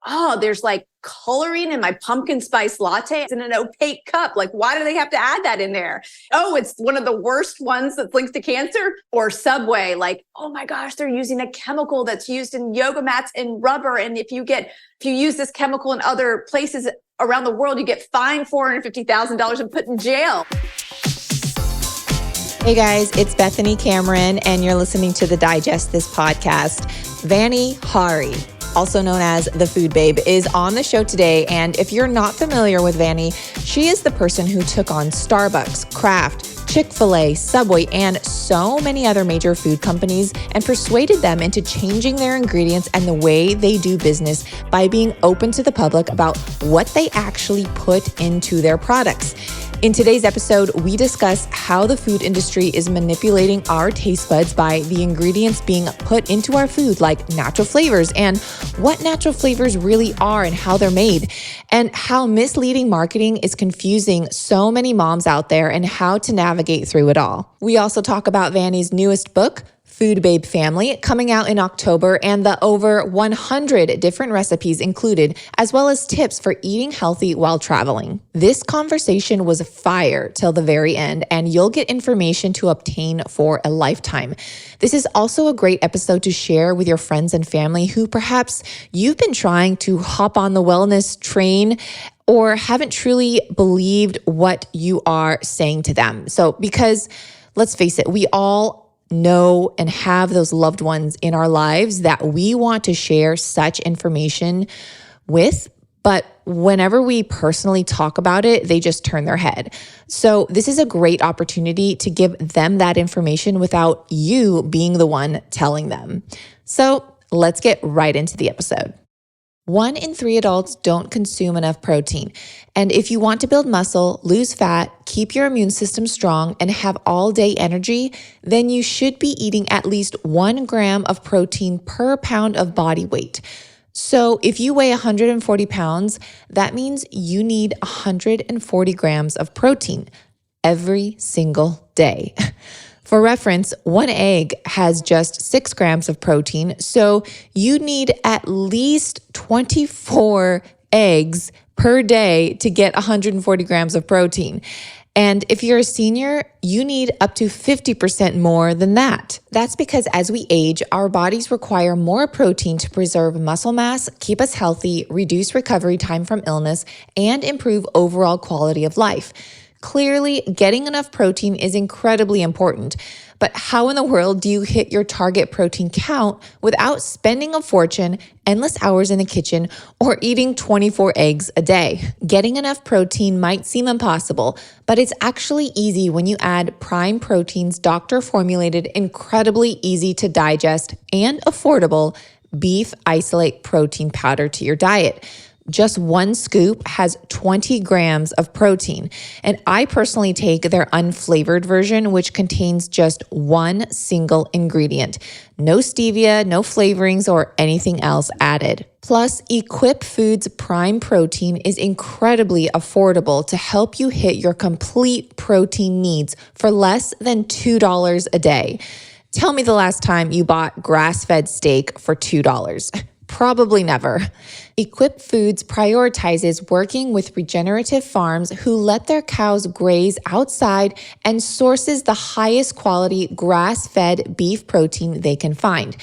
oh, there's like coloring in my pumpkin spice latte. It's in an opaque cup. Like, why do they have to add that in there? Oh, it's one of the worst ones that's linked to cancer. Or Subway, like, oh my gosh, they're using a chemical that's used in yoga mats and rubber. And if you use this chemical in other places around the world, you get fined $450,000 and put in jail. Hey guys, it's Bethany Cameron, and you're listening to the Digest This podcast. Vani Hari, also known as the Food Babe, is on the show today. And if you're not familiar with Vani, she is the person who took on Starbucks, Kraft, Chick-fil-A, Subway, and so many other major food companies and persuaded them into changing their ingredients and the way they do business by being open to the public about what they actually put into their products. In today's episode, we discuss how the food industry is manipulating our taste buds by the ingredients being put into our food, like natural flavors, and what natural flavors really are and how they're made, and how misleading marketing is confusing so many moms out there and how to navigate through it all. We also talk about Vani's newest book, Food Babe Family, coming out in October, and the over 100 different recipes included, as well as tips for eating healthy while traveling. This conversation was fire till the very end, and you'll get information to obtain for a lifetime. This is also a great episode to share with your friends and family who perhaps you've been trying to hop on the wellness train or haven't truly believed what you are saying to them. So, because let's face it, we all know and have those loved ones in our lives that we want to share such information with, but whenever we personally talk about it, they just turn their head. So this is a great opportunity to give them that information without you being the one telling them. So let's get right into the episode. 1 in 3 adults don't consume enough protein. And if you want to build muscle, lose fat, keep your immune system strong, and have all-day energy, then you should be eating at least 1 gram of protein per pound of body weight. So if you weigh 140 pounds, that means you need 140 grams of protein every single day. For reference, 1 egg has just 6 grams of protein, so you need at least 24 eggs per day to get 140 grams of protein. And if you're a senior, you need up to 50% more than that. That's because as we age, our bodies require more protein to preserve muscle mass, keep us healthy, reduce recovery time from illness, and improve overall quality of life. Clearly, getting enough protein is incredibly important, but how in the world do you hit your target protein count without spending a fortune, endless hours in the kitchen, or eating 24 eggs a day? Getting enough protein might seem impossible, but it's actually easy when you add Prime Protein's doctor-formulated, incredibly easy to digest and affordable beef isolate protein powder to your diet. Just 1 scoop has 20 grams of protein. And I personally take their unflavored version, which contains just 1 single ingredient. No stevia, no flavorings, or anything else added. Plus, Equip Foods Prime Protein is incredibly affordable to help you hit your complete protein needs for less than $2 a day. Tell me the last time you bought grass-fed steak for $2. Probably never. Equip Foods prioritizes working with regenerative farms who let their cows graze outside and sources the highest quality grass-fed beef protein they can find.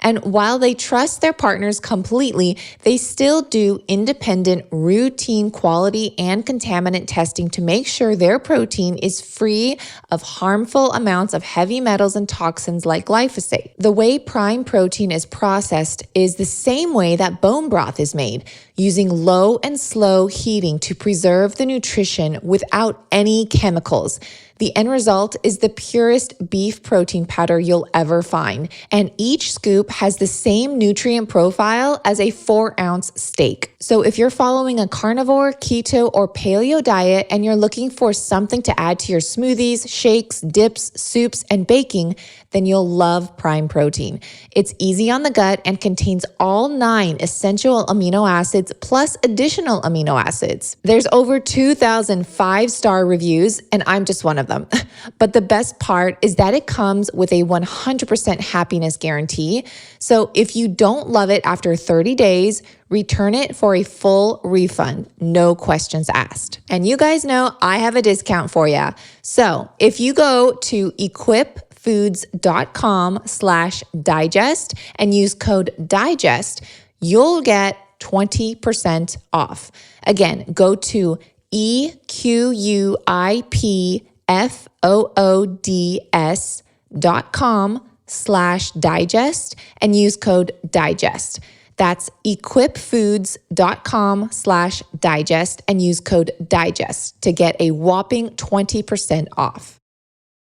And while they trust their partners completely, they still do independent, routine quality and contaminant testing to make sure their protein is free of harmful amounts of heavy metals and toxins like glyphosate. The way Prime Protein is processed is the same way that bone broth is made, using low and slow heating to preserve the nutrition without any chemicals. The end result is the purest beef protein powder you'll ever find, and each scoop has the same nutrient profile as a 4-ounce steak. So if you're following a carnivore, keto, or paleo diet and you're looking for something to add to your smoothies, shakes, dips, soups, and baking, then you'll love Prime Protein. It's easy on the gut and contains all 9 essential amino acids plus additional amino acids. There's over 2,000 5-star reviews, and I'm just one of of them. But the best part is that it comes with a 100% happiness guarantee. So if you don't love it after 30 days, return it for a full refund, no questions asked. And you guys know I have a discount for you. So if you go to equipfoods.com/digest and use code DIGEST, you'll get 20% off. Again, go to equipfoods.com/digest and use code DIGEST. That's equipfoods.com/digest and use code DIGEST to get a whopping 20% off.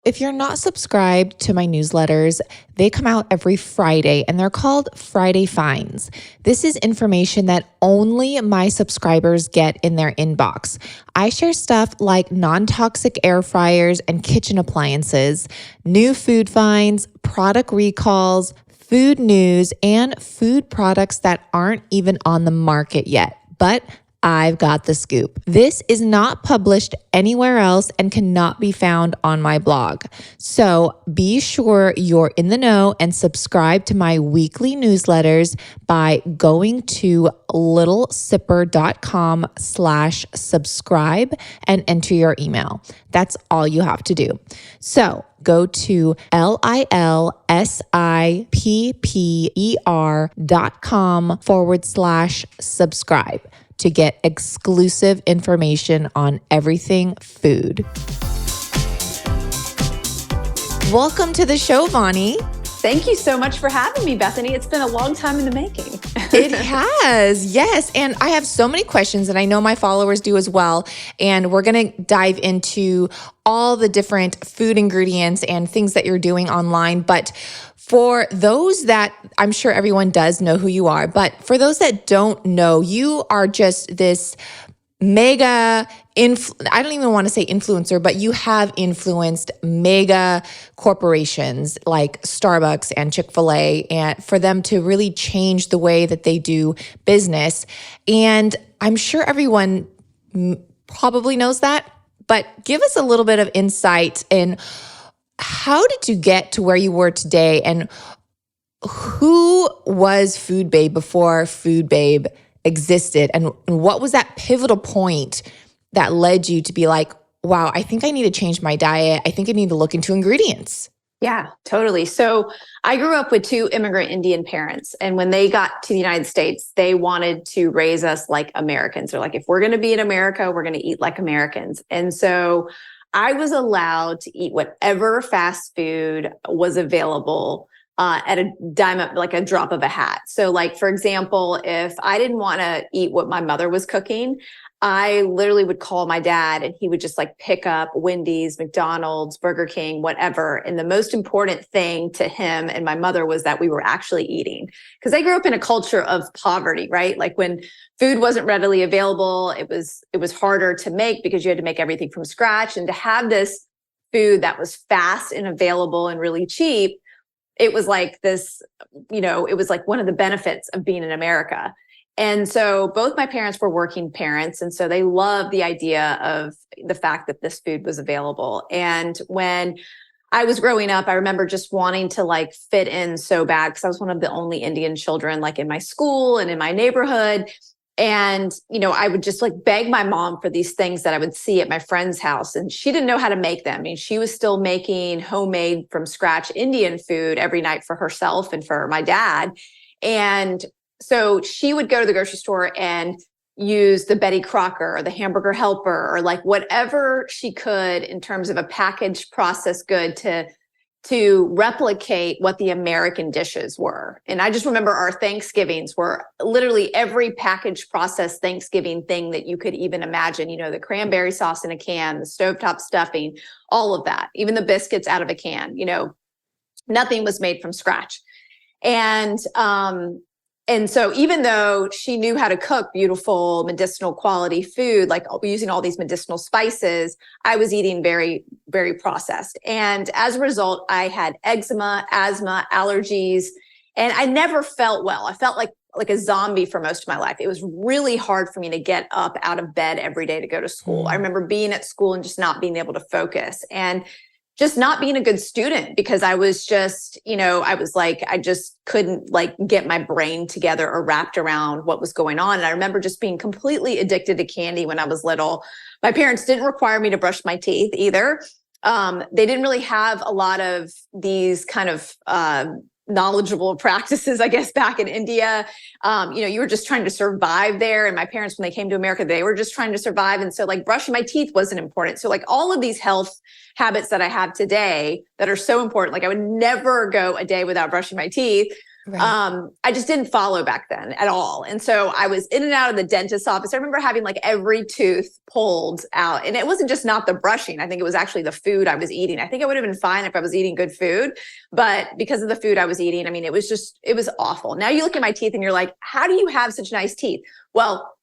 If you're not subscribed to my newsletters, they come out every Friday and they're called Friday Finds. This is information that only my subscribers get in their inbox. I share stuff like non-toxic air fryers and kitchen appliances, new food finds, product recalls, food news, and food products that aren't even on the market yet, but I've got the scoop. This is not published anywhere else and cannot be found on my blog. So be sure you're in the know and subscribe to my weekly newsletters by going to littlesipper.com/subscribe and enter your email. That's all you have to do. So go to LILSIPPER.com/subscribe to get exclusive information on everything food. Welcome to the show, Vani. Thank you so much for having me, Bethany. It's been a long time in the making. It has, yes. And I have so many questions, and I know my followers do as well. And we're going to dive into all the different food ingredients and things that you're doing online. But for those that, I'm sure everyone does know who you are, but for those that don't know, you are just this mega, I don't even want to say influencer, but you have influenced mega corporations like Starbucks and Chick-fil-A, and for them to really change the way that they do business. And I'm sure everyone probably knows that, but give us a little bit of insight in how did you get to where you were today, and who was Food Babe before Food Babe existed, and what was that pivotal point that led you to be like, wow, I think I need to change my diet. I think I need to look into ingredients. Yeah, totally. So I grew up with two immigrant Indian parents. And when they got to the United States, they wanted to raise us like Americans. They're like, if we're going to be in America, we're going to eat like Americans. And so I was allowed to eat whatever fast food was available at a dime, like a drop of a hat. So like, for example, if I didn't want to eat what my mother was cooking, I literally would call my dad and he would just like pick up Wendy's, McDonald's, Burger King, whatever. And the most important thing to him and my mother was that we were actually eating, because they grew up in a culture of poverty, right? Like when food wasn't readily available, it was harder to make because you had to make everything from scratch. And to have this food that was fast and available and really cheap, it was like this, it was like one of the benefits of being in America. And so both my parents were working parents. And so they loved the idea of the fact that this food was available. And when I was growing up, I remember just wanting to like fit in so bad because I was one of the only Indian children like in my school and in my neighborhood. And, I would just like beg my mom for these things that I would see at my friend's house. And she didn't know how to make them. I mean, she was still making homemade from scratch Indian food every night for herself and for my dad. And so she would go to the grocery store and use the Betty Crocker or the Hamburger Helper or like whatever she could in terms of a packaged processed good to replicate what the American dishes were. And I just remember our Thanksgivings were literally every packaged processed Thanksgiving thing that you could even imagine, the cranberry sauce in a can, the stovetop stuffing, all of that, even the biscuits out of a can, nothing was made from scratch. And so even though she knew how to cook beautiful medicinal quality food, like using all these medicinal spices, I was eating very, very processed. And as a result, I had eczema, asthma, allergies, and I never felt well. I felt like like a zombie for most of my life. It was really hard for me to get up out of bed every day to go to school. I remember being at school and just not being able to focus and just not being a good student because I was just, I was like, I just couldn't like get my brain together or wrapped around what was going on. And I remember just being completely addicted to candy when I was little. My parents didn't require me to brush my teeth either. They didn't really have a lot of these kind of knowledgeable practices, I guess, back in India. You were just trying to survive there. And my parents, when they came to America, they were just trying to survive. And so like brushing my teeth wasn't important. So like all of these health habits that I have today that are so important, like I would never go a day without brushing my teeth. Right. I just didn't follow back then at all. And so I was in and out of the dentist's office. I remember having like every tooth pulled out, and it wasn't just not the brushing. I think it was actually the food I was eating. I think I would have been fine if I was eating good food, but because of the food I was eating, I mean, it was awful. Now you look at my teeth and you're like, how do you have such nice teeth? Well,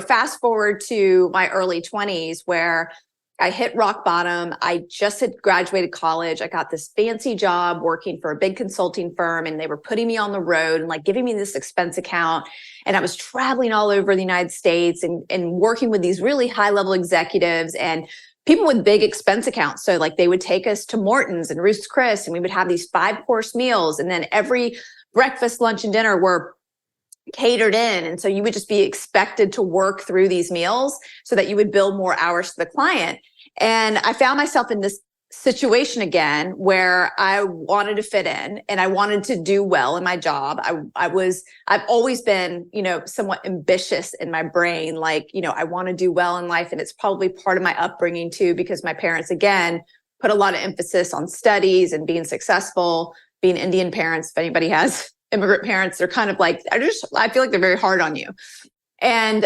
fast forward to my early 20s where I hit rock bottom. I just had graduated college. I got this fancy job working for a big consulting firm, and they were putting me on the road and like giving me this expense account. And I was traveling all over the United States and working with these really high level executives and people with big expense accounts. So like they would take us to Morton's and Ruth's Chris, and we would have these 5-course meals. And then every breakfast, lunch, and dinner were catered in. And so you would just be expected to work through these meals so that you would bill more hours to the client. And I found myself in this situation again where I wanted to fit in and I wanted to do well in my job. I've always been, somewhat ambitious in my brain. Like, I want to do well in life. And it's probably part of my upbringing too, because my parents, again, put a lot of emphasis on studies and being successful, being Indian parents. If anybody has immigrant parents, they're kind of like, I feel like they're very hard on you. And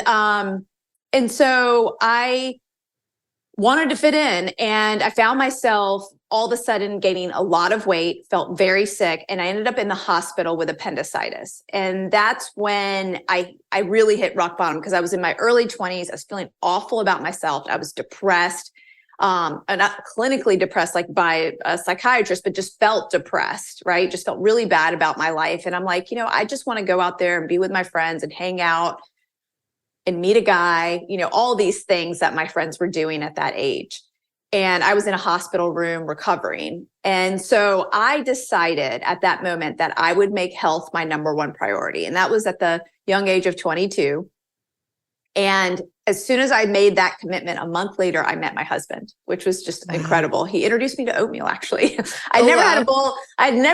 so I wanted to fit in, and I found myself all of a sudden gaining a lot of weight, felt very sick, and I ended up in the hospital with appendicitis. And that's when I really hit rock bottom, because I was in my early 20s. I was feeling awful about myself. I was depressed. Not clinically depressed like by a psychiatrist, but just felt depressed, right? Just felt really bad about my life. And I'm like, I just want to go out there and be with my friends and hang out and meet a guy, all these things that my friends were doing at that age. And I was in a hospital room recovering. And so I decided at that moment that I would make health my number one priority. And that was at the young age of 22. And as soon as I made that commitment, a month later, I met my husband, which was just incredible. He introduced me to oatmeal, actually. I'd never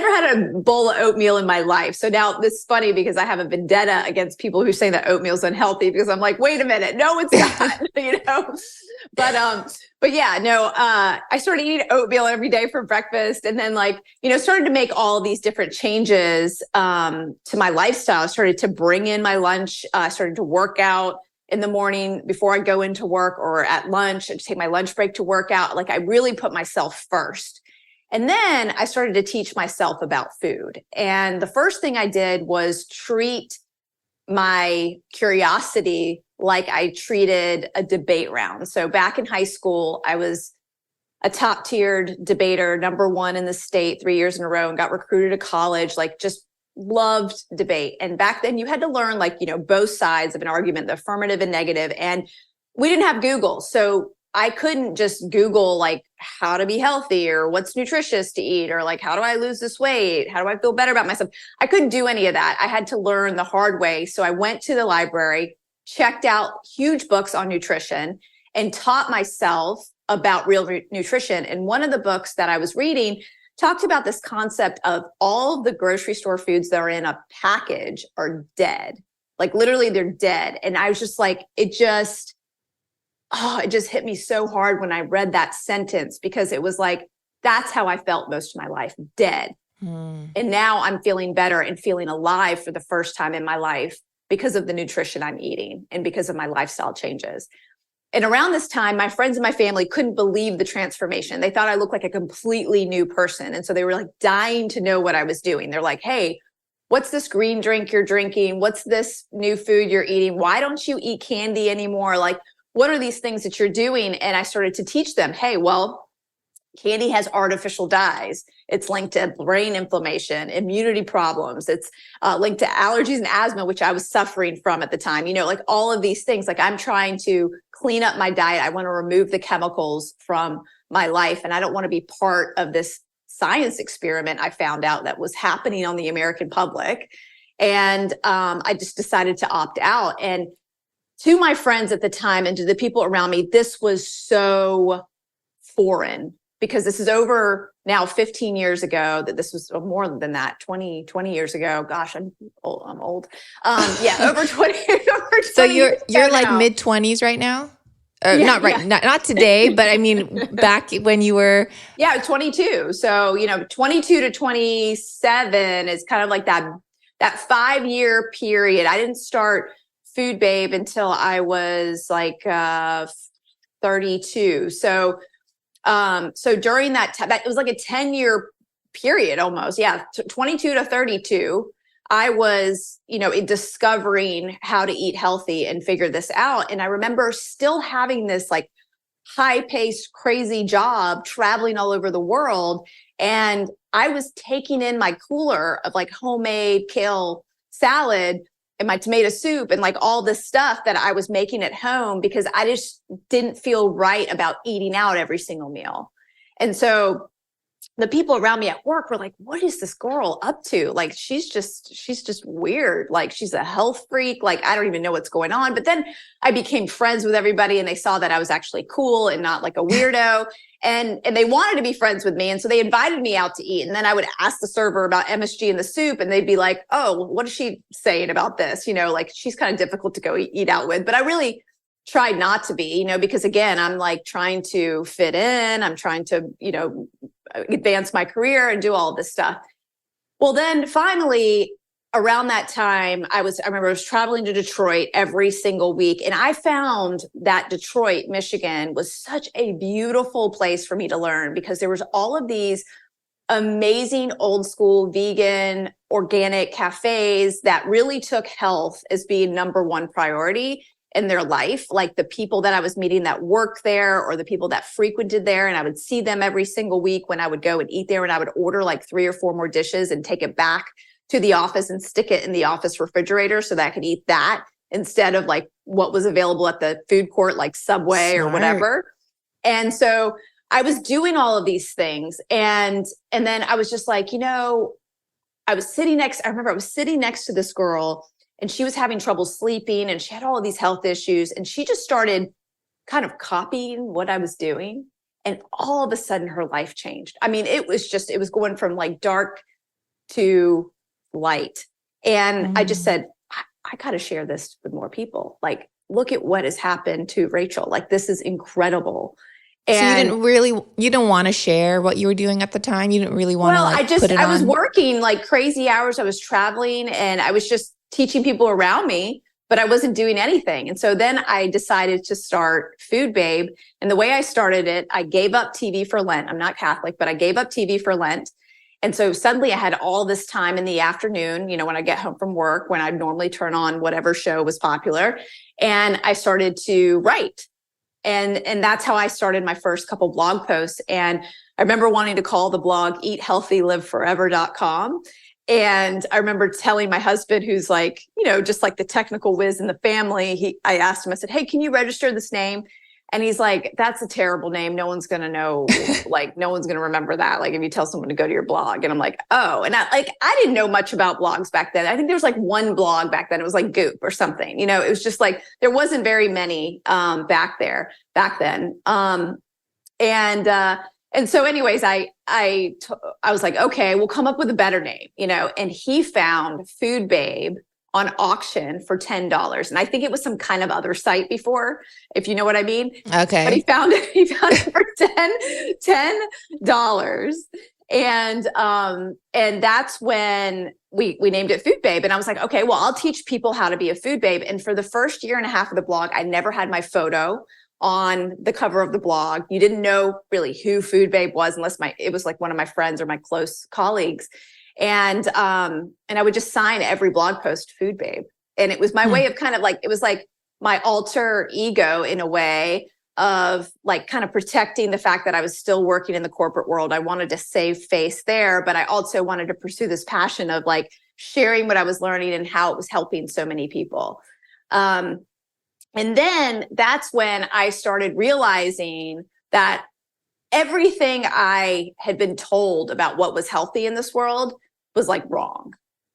had a bowl of oatmeal in my life. So now this is funny because I have a vendetta against people who say that oatmeal is unhealthy, because I'm like, wait a minute, no, it's not, But yeah, no, I started eating oatmeal every day for breakfast, and then started to make all these different changes to my lifestyle. I started to bring in my lunch. I started to work out in the morning before I go into work, or at lunch, and take my lunch break to work out. Like I really put myself first. And then I started to teach myself about food. And the first thing I did was treat my curiosity like I treated a debate round. So back in high school, I was a top tiered debater, number one in the state 3 years in a row, and got recruited to college, just loved debate. And back then you had to learn both sides of an argument, the affirmative and negative. And we didn't have Google. So I couldn't just Google how to be healthy, or what's nutritious to eat, or how do I lose this weight? How do I feel better about myself? I couldn't do any of that. I had to learn the hard way. So I went to the library, checked out huge books on nutrition, and taught myself about real nutrition. And one of the books that I was reading talked about this concept of all of the grocery store foods that are in a package are dead. Literally they're dead. And I was just it just hit me so hard when I read that sentence, because it was that's how I felt most of my life, dead. And now I'm feeling better and feeling alive for the first time in my life because of the nutrition I'm eating and because of my lifestyle changes. And around this time, my friends and my family couldn't believe the transformation. They thought I looked like a completely new person. And so they were dying to know what I was doing. They're like, hey, what's this green drink you're drinking? What's this new food you're eating? Why don't you eat candy anymore? What are these things that you're doing? And I started to teach them, hey, well, candy has artificial dyes. It's linked to brain inflammation, immunity problems. It's linked to allergies and asthma, which I was suffering from at the time. Like all of these things, like I'm trying to clean up my diet. I want to remove the chemicals from my life. And I don't want to be part of this science experiment I found out that was happening on the American public. And I just decided to opt out. And to my friends at the time and to the people around me, this was so foreign, because this is over now 15 years ago, that this was more than that, 20 years ago. Gosh, I'm old. Yeah, over 20 So you're like now. mid-20s right now? Not today, but I mean, back when you were. Yeah, 22. So, 22 to 27 is kind of like that 5-year period. I didn't start Food Babe until I was like 32. So during that time, it was like a 10-year period almost. Yeah, 22 to 32. I was, discovering how to eat healthy and figure this out. And I remember still having this like high-paced, crazy job, traveling all over the world. And I was taking in my cooler of like homemade kale salad and my tomato soup and like all this stuff that I was making at home, because I just didn't feel right about eating out every single meal. And so the people around me at work were like, what is this girl up to? Like, she's just weird. Like, she's a health freak. Like, I don't even know what's going on. But then I became friends with everybody, and they saw that I was actually cool and not like a weirdo. And they wanted to be friends with me. And so they invited me out to eat. And then I would ask the server about MSG in the soup, and they'd be like, oh, what is she saying about this? Like, she's kind of difficult to go eat out with. But I really tried not to be, because again, I'm like trying to fit in. I'm trying to, advance my career and do all this stuff. Well, then finally around that time, I remember I was traveling to Detroit every single week. And I found that Detroit, Michigan was such a beautiful place for me to learn, because there was all of these amazing old school vegan organic cafes that really took health as being number one priority in their life. Like the people that I was meeting that worked there, or the people that frequented there, and I would see them every single week when I would go and eat there, and I would order like 3 or 4 more dishes and take it back to the office and stick it in the office refrigerator so that I could eat that instead of like what was available at the food court, like Subway or whatever. And so I was doing all of these things. And then I was just like, I remember I was sitting next to this girl, and she was having trouble sleeping, and she had all of these health issues, and she just started kind of copying what I was doing. And all of a sudden her life changed. I mean, it was going from like dark to light. And I just said, I got to share this with more people. Like, look at what has happened to Rachel. Like, this is incredible. And so you didn't want to share what you were doing at the time? You didn't really want to I was working like crazy hours. I was traveling, and I was just teaching people around me, but I wasn't doing anything. And so then I decided to start Food Babe. And the way I started it, I gave up TV for Lent. I'm not Catholic, but I gave up TV for Lent. And so suddenly I had all this time in the afternoon, when I get home from work, when I'd normally turn on whatever show was popular. And I started to write. And that's how I started my first couple blog posts. And I remember wanting to call the blog eathealthyliveforever.com. And I remember telling my husband, who's like, just like the technical whiz in the family, I asked him, I said, hey, can you register this name? And he's like, that's a terrible name. No one's going to know, like, no one's going to remember that. Like, if you tell someone to go to your blog. And I'm like, oh, and I didn't know much about blogs back then. I think there was like one blog back then. It was like Goop or something, it was just like, there wasn't very many back then. And so anyways, I was like, okay, we'll come up with a better name, and he found Food Babe on auction for $10. And I think it was some kind of other site before, if you know what I mean. Okay. But he found it for $10. And that's when we named it Food Babe. And I was like, okay, well, I'll teach people how to be a food babe. And for the first year and a half of the blog, I never had my photo on the cover of the blog. You didn't know really who Food Babe was unless it was like one of my friends or my close colleagues. And I would just sign every blog post Food Babe. And it was my way of kind of like, it was like my alter ego in a way of like kind of protecting the fact that I was still working in the corporate world. I wanted to save face there, but I also wanted to pursue this passion of like sharing what I was learning and how it was helping so many people. And then that's when I started realizing that everything I had been told about what was healthy in this world was like wrong.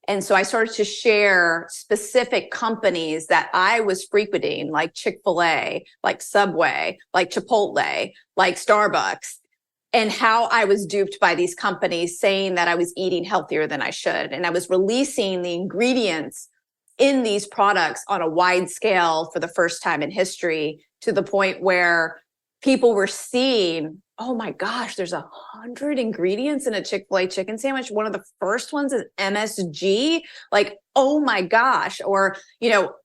And so I started to share specific companies that I was frequenting, like Chick-fil-A, like Subway, like Chipotle, like Starbucks, and how I was duped by these companies saying that I was eating healthier than I should. And I was releasing the ingredients in these products on a wide scale for the first time in history, to the point where people were seeing, oh my gosh, there's 100 ingredients in a Chick-fil-A chicken sandwich. One of the first ones is MSG. Like, oh my gosh. Or,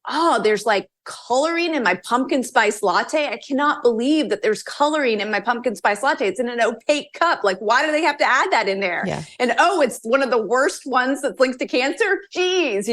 oh, there's like coloring in my pumpkin spice latte. I cannot believe that there's coloring in my pumpkin spice latte. It's in an opaque cup. Like, why do they have to add that in there? Yeah. And oh, it's one of the worst ones that's linked to cancer. Geez,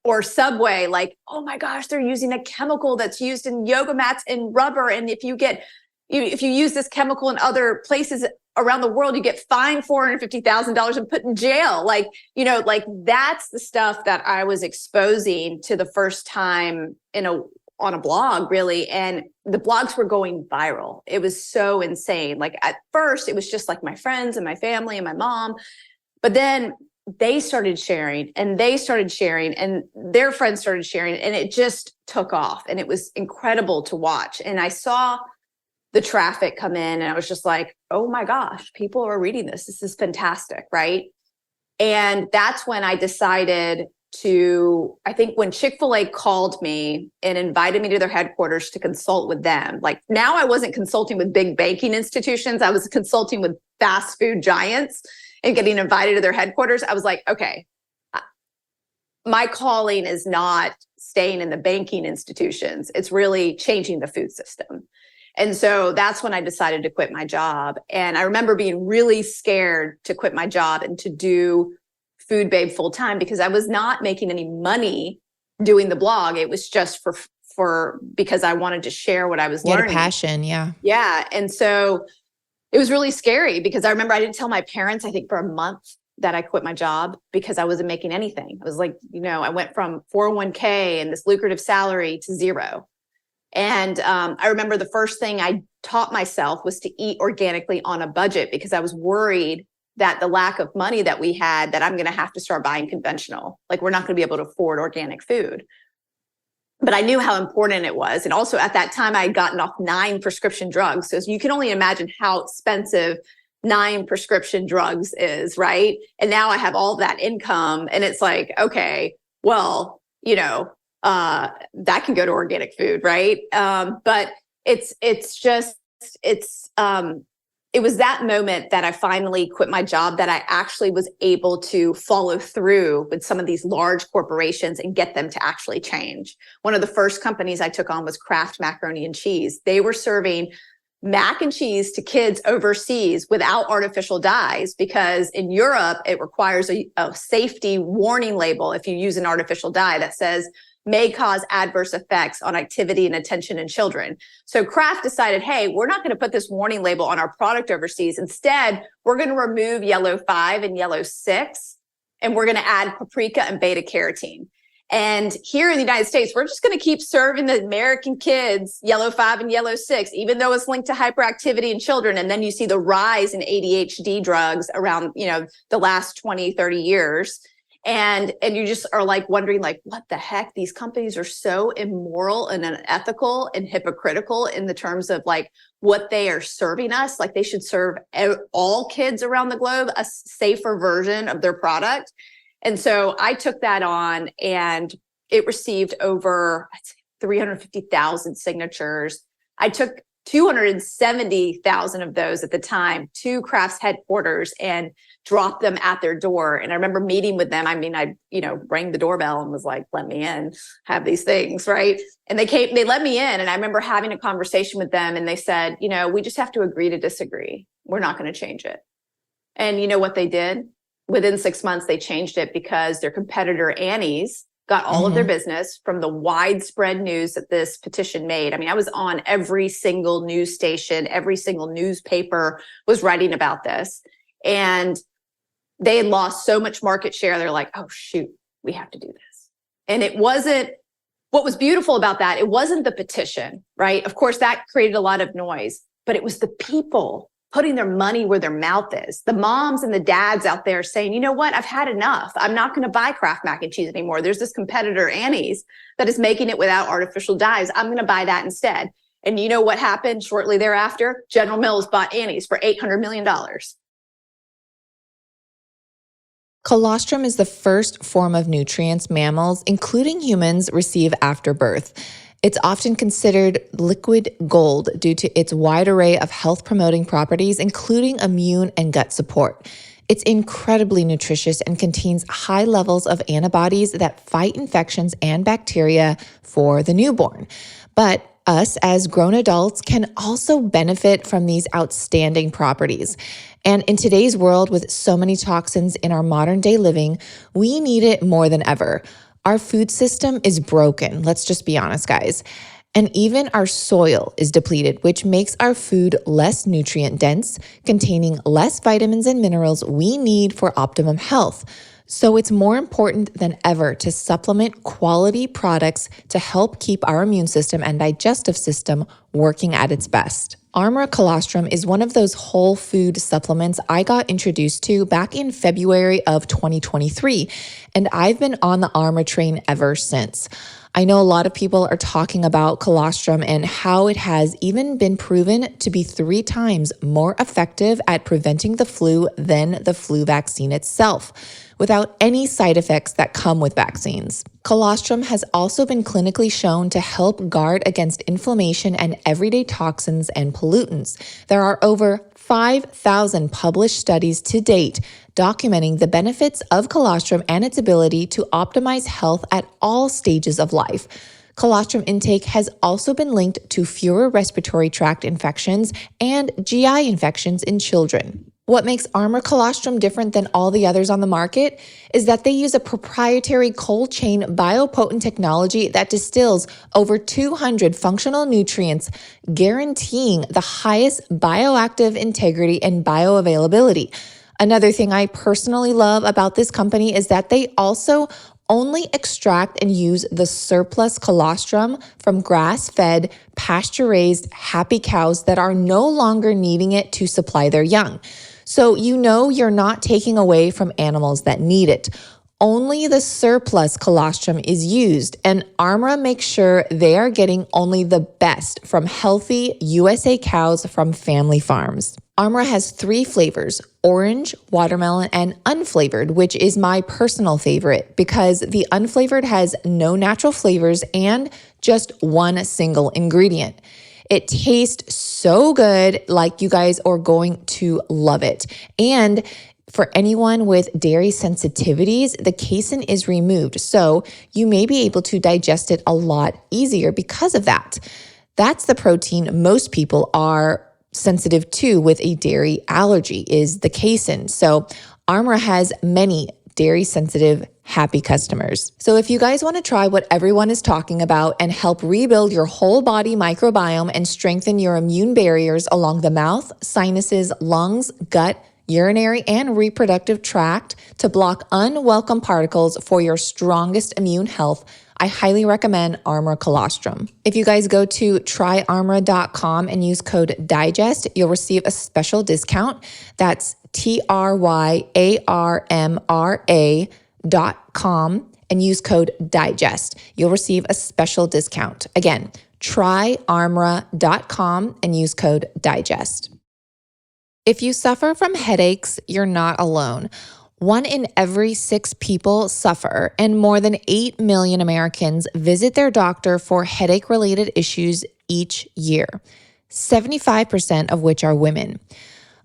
or Subway, like, oh my gosh, they're using a chemical that's used in yoga mats and rubber. And if you use this chemical in other places around the world, you get fined $450,000 and put in jail. Like that's the stuff that I was exposing to the first time on a blog, really. And the blogs were going viral. It was so insane. Like at first it was just like my friends and my family and my mom, but then they started sharing and they started sharing and their friends started sharing, and it just took off, and it was incredible to watch. And I saw the traffic come in, and I was just like, oh my gosh, people are reading this. This is fantastic, right? And that's when I decided I think when Chick-fil-A called me and invited me to their headquarters to consult with them, like now I wasn't consulting with big banking institutions, I was consulting with fast food giants and getting invited to their headquarters. I was like, okay, my calling is not staying in the banking institutions. It's really changing the food system. And so that's when I decided to quit my job. And I remember being really scared to quit my job and to do Food Babe full time, because I was not making any money doing the blog. It was just because I wanted to share what I was learning. You had a passion, yeah. Yeah. And so it was really scary, because I remember I didn't tell my parents, I think for a month, that I quit my job because I wasn't making anything. I was like, I went from 401k and this lucrative salary to zero. And I remember the first thing I taught myself was to eat organically on a budget, because I was worried that the lack of money that we had, that I'm going to have to start buying conventional. Like, we're not going to be able to afford organic food. But I knew how important it was. And also at that time, I had gotten off 9 prescription drugs. So you can only imagine how expensive 9 prescription drugs is, right? And now I have all that income, and it's like, okay, well, that can go to organic food, right? But it was that moment that I finally quit my job, that I actually was able to follow through with some of these large corporations and get them to actually change. One of the first companies I took on was Kraft Macaroni and Cheese. They were serving mac and cheese to kids overseas without artificial dyes, because in Europe, it requires a safety warning label if you use an artificial dye that says may cause adverse effects on activity and attention in children. So Kraft decided, hey, we're not going to put this warning label on our product overseas. Instead, we're going to remove yellow 5 and yellow 6, and we're going to add paprika and beta carotene. And here in the United States, we're just going to keep serving the American kids yellow 5 and yellow 6, even though it's linked to hyperactivity in children. And then you see the rise in ADHD drugs around, the last 20, 30 years. And you just are like wondering, like, what the heck? These companies are so immoral and unethical and hypocritical in the terms of like what they are serving us. Like, they should serve all kids around the globe a safer version of their product. And so I took that on, and it received over 350,000 signatures. I took 270,000 of those at the time to Kraft's headquarters and dropped them at their door. And I remember meeting with them. I mean, I, rang the doorbell and was like, let me in, have these things, right? And they let me in. And I remember having a conversation with them, and they said, we just have to agree to disagree. We're not going to change it. And you know what they did? Within 6 months, they changed it, because their competitor Annie's got all of their business from the widespread news that this petition made. I mean, I was on every single news station, every single newspaper was writing about this. And they had lost so much market share. They're like, oh, shoot, we have to do this. And it wasn't, what was beautiful about that, it wasn't the petition, right? Of course, that created a lot of noise, but it was the people putting their money where their mouth is. The moms and the dads out there saying, you know what, I've had enough. I'm not going to buy Kraft mac and cheese anymore. There's this competitor, Annie's, that is making it without artificial dyes. I'm going to buy that instead. And you know what happened shortly thereafter? General Mills bought Annie's for $800 million. Colostrum is the first form of nutrients mammals, including humans, receive after birth. It's often considered liquid gold due to its wide array of health-promoting properties, including immune and gut support. It's incredibly nutritious and contains high levels of antibodies that fight infections and bacteria for the newborn. But us as grown adults can also benefit from these outstanding properties. And in today's world with so many toxins in our modern day living, we need it more than ever. Our food system is broken, let's just be honest, guys. And even our soil is depleted, which makes our food less nutrient dense, containing less vitamins and minerals we need for optimum health. So it's more important than ever to supplement quality products to help keep our immune system and digestive system working at its best. Armor Colostrum is one of those whole food supplements I got introduced to back in February of 2023, and I've been on the Armor train ever since. I know a lot of people are talking about colostrum and how it has even been proven to be 3 times more effective at preventing the flu than the flu vaccine itself, without any side effects that come with vaccines. Colostrum has also been clinically shown to help guard against inflammation and everyday toxins and pollutants. There are over 5,000 published studies to date documenting the benefits of colostrum and its ability to optimize health at all stages of life. Colostrum intake has also been linked to fewer respiratory tract infections and GI infections in children. What makes Armor Colostrum different than all the others on the market is that they use a proprietary cold chain biopotent technology that distills over 200 functional nutrients, guaranteeing the highest bioactive integrity and bioavailability. Another thing I personally love about this company is that they also only extract and use the surplus colostrum from grass-fed, pasture-raised, happy cows that are no longer needing it to supply their young. So you know you're not taking away from animals that need it. Only the surplus colostrum is used, and Armra makes sure they are getting only the best from healthy USA cows from family farms. Armra has 3 flavors: orange, watermelon, and unflavored, which is my personal favorite because the unflavored has no natural flavors and just one single ingredient. It tastes so good, like you guys are going to love it. And for anyone with dairy sensitivities, the casein is removed, so you may be able to digest it a lot easier because of that. That's the protein most people are sensitive to with a dairy allergy, is the casein. So Armra has many dairy sensitive happy customers. So if you guys want to try what everyone is talking about and help rebuild your whole body microbiome and strengthen your immune barriers along the mouth, sinuses, lungs, gut, urinary, and reproductive tract to block unwelcome particles for your strongest immune health, I highly recommend Armra Colostrum. If you guys go to tryarmra.com and use code DIGEST, you'll receive a special discount. That's tryarmra.com and use code DIGEST. You'll receive a special discount. Again, tryarmra.com and use code DIGEST. If you suffer from headaches, you're not alone. 1 in every 6 people suffer, and more than 8 million Americans visit their doctor for headache-related issues each year, 75% of which are women.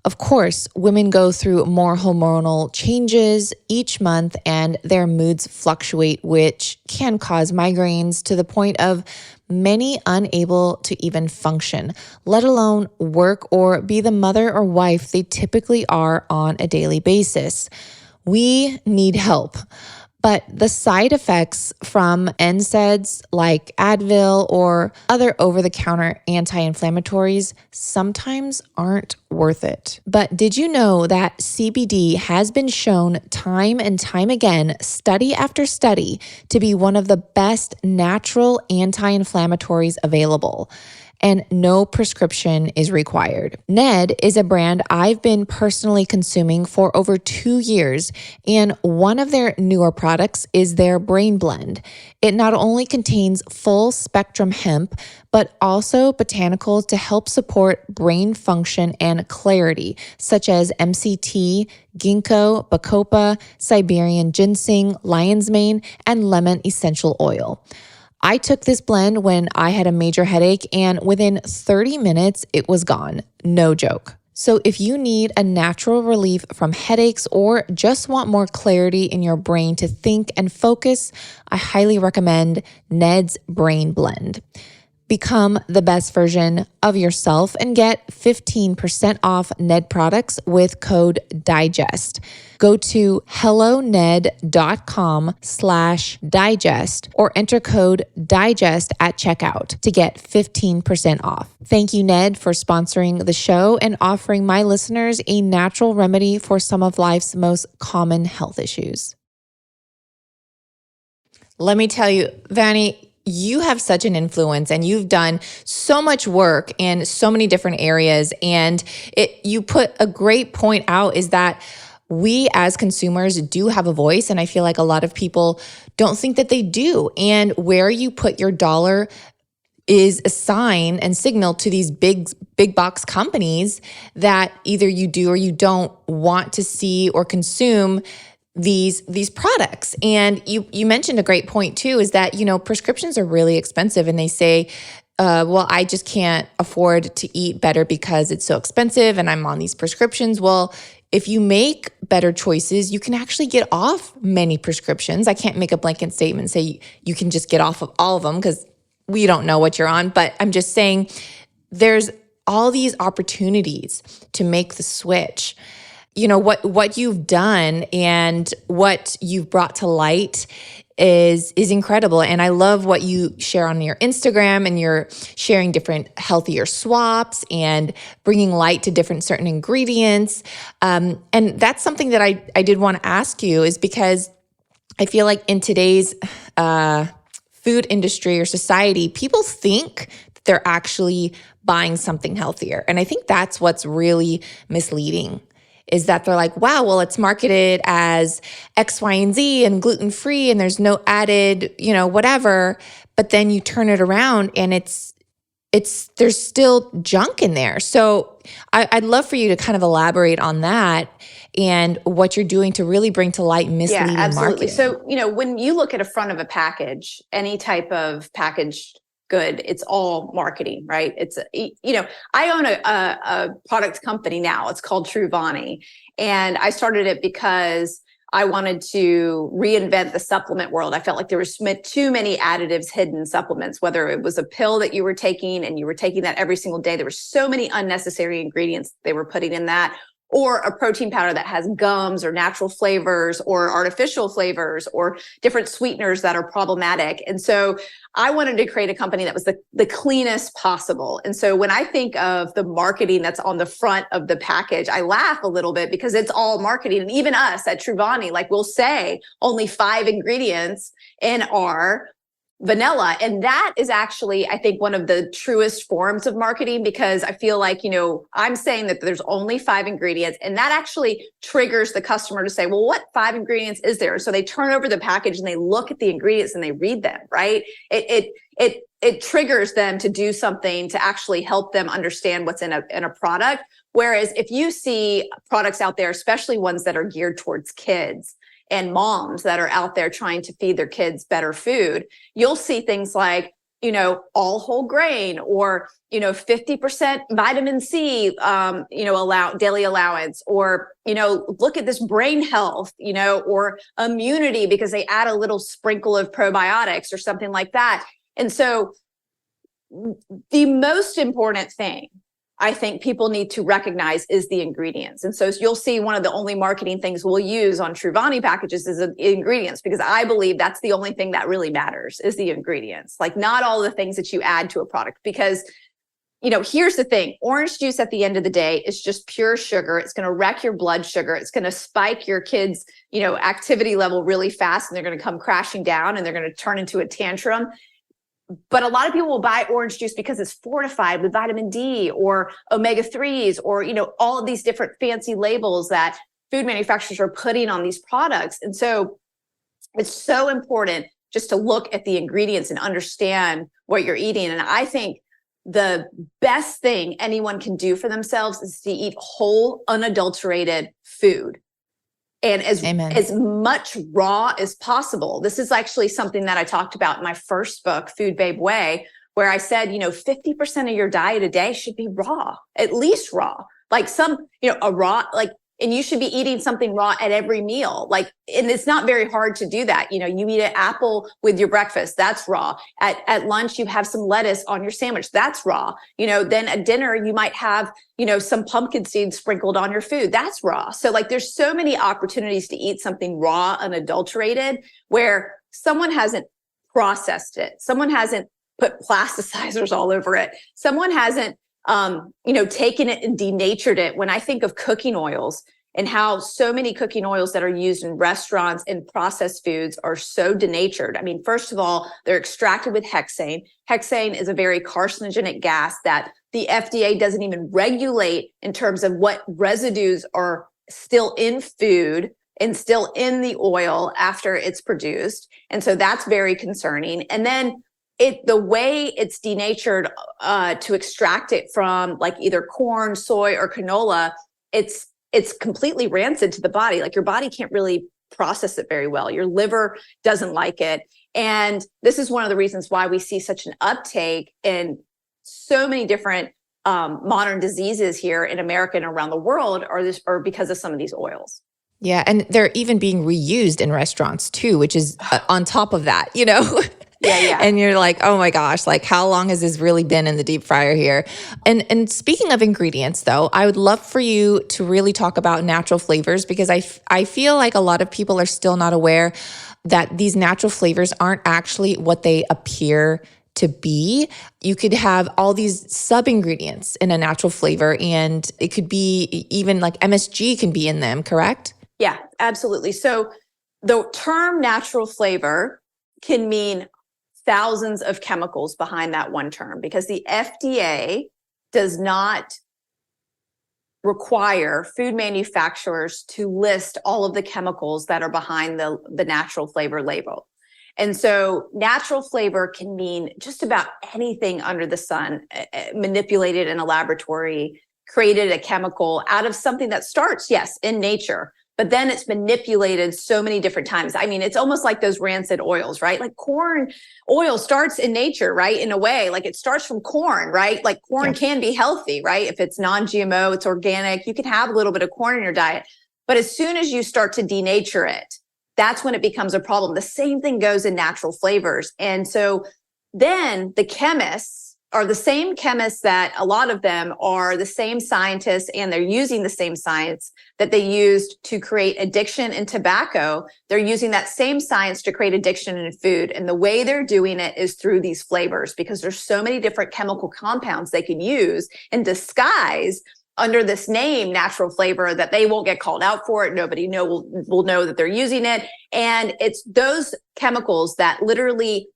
Of course, women go through more hormonal changes each month, and their moods fluctuate, which can cause migraines to the point of many unable to even function, let alone work or be the mother or wife they typically are on a daily basis. We need help. But the side effects from NSAIDs like Advil or other over-the-counter anti-inflammatories sometimes aren't worth it. But did you know that CBD has been shown time and time again, study after study, to be one of the best natural anti-inflammatories available? And no prescription is required. Ned is a brand I've been personally consuming for over 2 years, and one of their newer products is their Brain Blend. It not only contains full spectrum hemp, but also botanicals to help support brain function and clarity, such as MCT, ginkgo, bacopa, Siberian ginseng, lion's mane, and lemon essential oil. I took this blend when I had a major headache, and within 30 minutes, it was gone. No joke. So if you need a natural relief from headaches or just want more clarity in your brain to think and focus, I highly recommend Ned's Brain Blend. Become the best version of yourself and get 15% off Ned products with code DIGEST. Go to helloned.com/digest or enter code DIGEST at checkout to get 15% off. Thank you, Ned, for sponsoring the show and offering my listeners a natural remedy for some of life's most common health issues. Let me tell you, Vani, you have such an influence and you've done so much work in so many different areas. And you put a great point out is that we as consumers do have a voice. And I feel like a lot of people don't think that they do. And where you put your dollar is a sign and signal to these big box companies that either you do or you don't want to see or consume these products. And you mentioned a great point too, is that, prescriptions are really expensive and they say, well, I just can't afford to eat better because it's so expensive and I'm on these prescriptions. Well, if you make better choices, you can actually get off many prescriptions. I can't make a blanket statement and say you can just get off of all of them because we don't know what you're on. But I'm just saying there's all these opportunities to make the switch. What you've done and what you've brought to light is incredible. And I love what you share on your Instagram, and you're sharing different healthier swaps and bringing light to different certain ingredients. And that's something that I did want to ask you, is because I feel like in today's food industry or society, people think that they're actually buying something healthier. And I think that's what's really misleading, is that they're like, wow, well, it's marketed as X, Y, and Z and gluten-free and there's no added, whatever. But then you turn it around and there's still junk in there. So I'd love for you to kind of elaborate on that and what you're doing to really bring to light misleading marketing. So, when you look at a front of a package, any type of packaged good, it's all marketing, right? It's, I own a product company now. It's called Vani. And I started it because I wanted to reinvent the supplement world. I felt like there was too many additives hidden in supplements, whether it was a pill that you were taking and you were taking that every single day. There were so many unnecessary ingredients they were putting in that, or a protein powder that has gums or natural flavors or artificial flavors or different sweeteners that are problematic. And so I wanted to create a company that was the cleanest possible. And so when I think of the marketing that's on the front of the package, I laugh a little bit because it's all marketing. And even us at Vani, we'll say only 5 ingredients in our vanilla. And that is actually, I think, one of the truest forms of marketing, because I feel like, I'm saying that there's only 5 ingredients, and that actually triggers the customer to say, well, what 5 ingredients is there? So they turn over the package and they look at the ingredients and they read them, right? It triggers them to do something to actually help them understand what's in a product. Whereas if you see products out there, especially ones that are geared towards kids and moms that are out there trying to feed their kids better food, you'll see things like, all whole grain, or, 50% vitamin C, daily allowance, or, look at this brain health, or immunity, because they add a little sprinkle of probiotics or something like that. And so the most important thing I think people need to recognize is the ingredients. And so you'll see one of the only marketing things we'll use on True Vani packages is the ingredients, because I believe that's the only thing that really matters is the ingredients, like not all the things that you add to a product. Because, here's the thing, orange juice at the end of the day is just pure sugar. It's going to wreck your blood sugar. It's going to spike your kids', activity level really fast, and they're going to come crashing down and they're going to turn into a tantrum. But a lot of people will buy orange juice because it's fortified with vitamin D or omega-3s or, all of these different fancy labels that food manufacturers are putting on these products. And so it's so important just to look at the ingredients and understand what you're eating. And I think the best thing anyone can do for themselves is to eat whole, unadulterated food. And as much raw as possible. This is actually something that I talked about in my first book, Food Babe Way, where I said, 50% of your diet a day should be raw, at least raw. Like a raw, and you should be eating something raw at every meal. And it's not very hard to do that. You eat an apple with your breakfast, that's raw. At lunch, you have some lettuce on your sandwich, that's raw. Then at dinner, you might have, some pumpkin seeds sprinkled on your food, that's raw. So there's so many opportunities to eat something raw, unadulterated, where someone hasn't processed it. Someone hasn't put plasticizers all over it. Someone hasn't taken it and denatured it. When I think of cooking oils and how so many cooking oils that are used in restaurants and processed foods are so denatured. I mean, first of all, they're extracted with hexane. Hexane is a very carcinogenic gas that the FDA doesn't even regulate in terms of what residues are still in food and still in the oil after it's produced. And so that's very concerning. And then the way it's denatured to extract it from either corn, soy, or canola, it's completely rancid to the body. Your body can't really process it very well. Your liver doesn't like it. And this is one of the reasons why we see such an uptake in so many different modern diseases here in America and around the world are because of some of these oils. Yeah. And they're even being reused in restaurants too, which is on top of that, Yeah. And you're like, oh my gosh, how long has this really been in the deep fryer here? And speaking of ingredients though, I would love for you to really talk about natural flavors, because I feel like a lot of people are still not aware that these natural flavors aren't actually what they appear to be. You could have all these sub-ingredients in a natural flavor, and it could be even MSG can be in them, correct? Yeah, absolutely. So the term natural flavor can mean thousands of chemicals behind that one term, because the FDA does not require food manufacturers to list all of the chemicals that are behind the natural flavor label. And so natural flavor can mean just about anything under the sun, manipulated in a laboratory, created a chemical out of something that starts, yes, in nature, but then it's manipulated so many different times. I mean, it's almost like those rancid oils, right? Corn oil starts in nature, right? In a way, it starts from corn, right? Corn can be healthy, right? If it's non-GMO, it's organic, you can have a little bit of corn in your diet. But as soon as you start to denature it, that's when it becomes a problem. The same thing goes in natural flavors. And so then the chemists are the same chemists that a lot of them are the same scientists, and they're using the same science that they used to create addiction in tobacco. They're using that same science to create addiction in food. And the way they're doing it is through these flavors, because there's so many different chemical compounds they can use and disguise under this name, natural flavor, that they won't get called out for it. Nobody will know that they're using it. And it's those chemicals that literally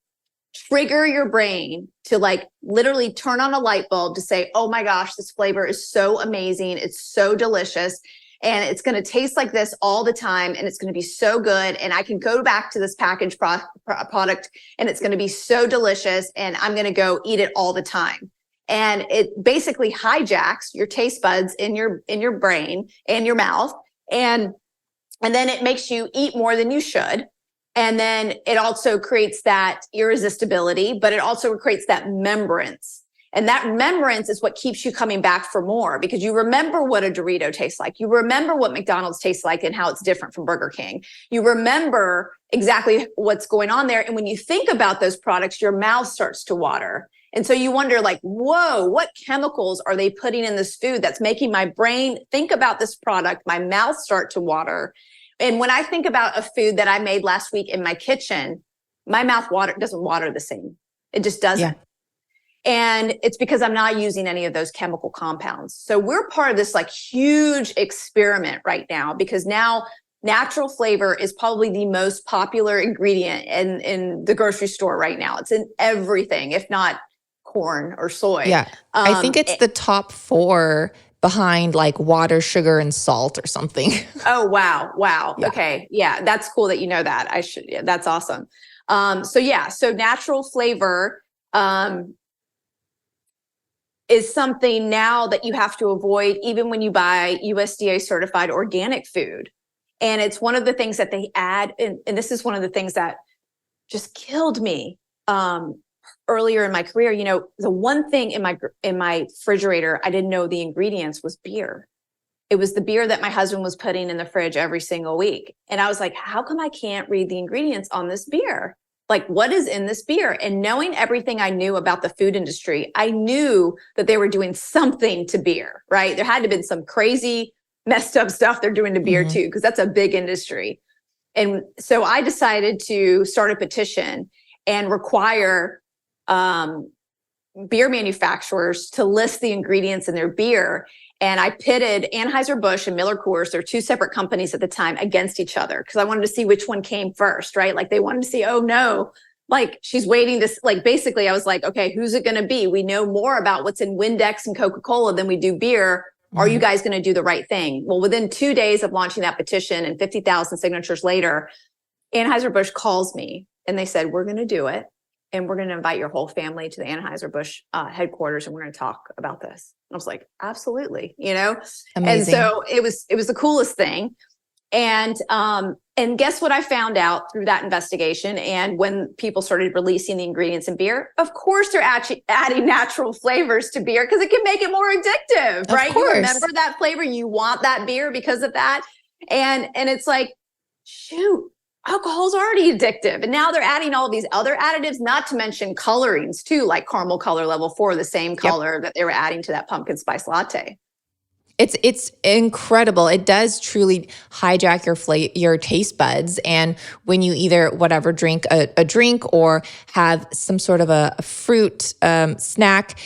trigger your brain to literally turn on a light bulb to say, oh my gosh, this flavor is so amazing. It's so delicious. And it's going to taste like this all the time. And it's going to be so good. And I can go back to this packaged product and it's going to be so delicious. And I'm going to go eat it all the time. And it basically hijacks your taste buds in your brain and your mouth. And then it makes you eat more than you should. And then it also creates that irresistibility, but it also creates that remembrance. And that remembrance is what keeps you coming back for more, because you remember what a Dorito tastes like. You remember what McDonald's tastes like and how it's different from Burger King. You remember exactly what's going on there. And when you think about those products, your mouth starts to water. And so you wonder like, whoa, what chemicals are they putting in this food that's making my brain think about this product, my mouth start to water? And when I think about a food that I made last week in my kitchen, my mouth doesn't water the same. It just doesn't. Yeah. And it's because I'm not using any of those chemical compounds. So we're part of this like huge experiment right now, because now natural flavor is probably the most popular ingredient in the grocery store right now. It's in everything, if not corn or soy. Yeah. I think it's the top 4 behind like water, sugar, and salt or something. Oh, wow. Wow. Yeah. Okay. Yeah. That's cool that you know that. Yeah, that's awesome. So natural flavor, is something now that you have to avoid even when you buy USDA certified organic food. And it's one of the things that they add. And this is one of the things that just killed me earlier in my career. You know, the one thing in my refrigerator I didn't know the ingredients was beer. It was the beer that my husband was putting in the fridge every single week. And I was like, how come I can't read the ingredients on this beer? Like, what is in this beer? And knowing everything I knew about the food industry, I knew that they were doing something to beer, right? There had to have been some crazy messed up stuff they're doing to beer too, because that's a big industry. And so I decided to start a petition and require beer manufacturers to list the ingredients in their beer. And I pitted Anheuser-Busch and Miller Coors, they're 2 separate companies at the time, against each other, because I wanted to see which one came first, right? Like they wanted to see, oh no, like she's waiting to, like basically I was like, okay, who's it going to be? We know more about what's in Windex and Coca-Cola than we do beer. Are you guys going to do the right thing? Well, within 2 days of launching that petition and 50,000 signatures later, Anheuser-Busch calls me and they said, we're going to do it. And we're going to invite your whole family to the Anheuser-Busch headquarters, and we're going to talk about this. And I was like, absolutely, you know? Amazing. And so it was the coolest thing. And guess what I found out through that investigation? And when people started releasing the ingredients in beer, of course, they're actually adding natural flavors to beer because it can make it more addictive, right? You remember that flavor, you want that beer because of that. And it's like, shoot, alcohol's already addictive. And now they're adding all of these other additives, not to mention colorings too, like caramel color level 4, the same color that they were adding to that pumpkin spice latte. It's incredible. It does truly hijack your taste buds. And when you either drink a drink or have some sort of a fruit snack,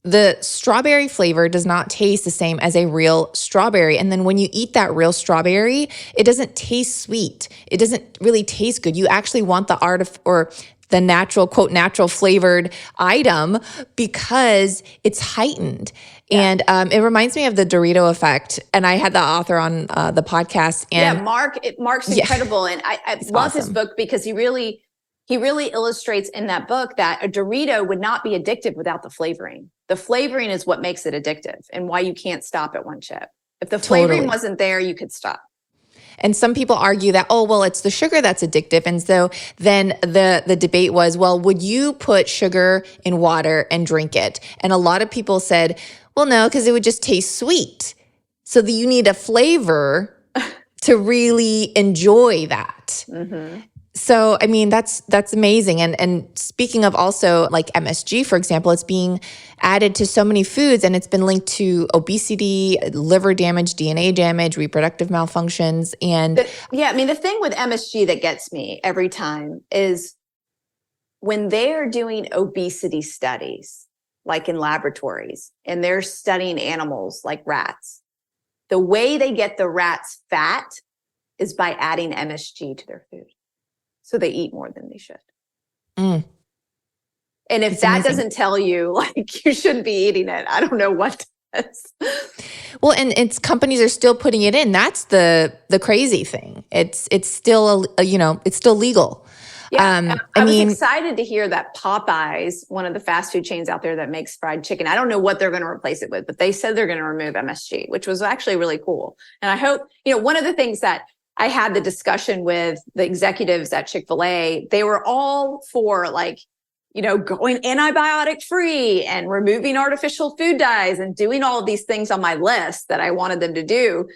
the strawberry flavor does not taste the same as a real strawberry. And then when you eat that real strawberry, it doesn't taste sweet. It doesn't really taste good. You actually want the natural, quote, natural flavored item because it's heightened. Yeah. And it reminds me of the Dorito effect. And I had the author on the podcast. And Mark's incredible. And I love his book because he really illustrates in that book that a Dorito would not be addictive without the flavoring. The flavoring is what makes it addictive and why you can't stop at one chip. If the flavoring wasn't there, you could stop. And some people argue that, oh, well, it's the sugar that's addictive. And so then the debate was, well, would you put sugar in water and drink it? And a lot of people said, well, no, because it would just taste sweet. So that you need a flavor to really enjoy that. Mm-hmm. So, I mean, that's amazing. And speaking of also like MSG, for example, it's being added to so many foods and it's been linked to obesity, liver damage, DNA damage, reproductive malfunctions. And the thing with MSG that gets me every time is when they're doing obesity studies, like in laboratories, and they're studying animals like rats, the way they get the rats fat is by adding MSG to their food. So they eat more than they should. And if it's that doesn't tell you like you shouldn't be eating it, I don't know what does. Well, and it's companies are still putting it in. That's the crazy thing. It's still it's still legal. Yeah, I was excited to hear that Popeyes, one of the fast food chains out there that makes fried chicken, I don't know what they're going to replace it with, but they said they're going to remove MSG, which was actually really cool. And I hope, one of the things that I had the discussion with the executives at Chick-fil-A, they were all for going antibiotic free and removing artificial food dyes and doing all of these things on my list that I wanted them to do.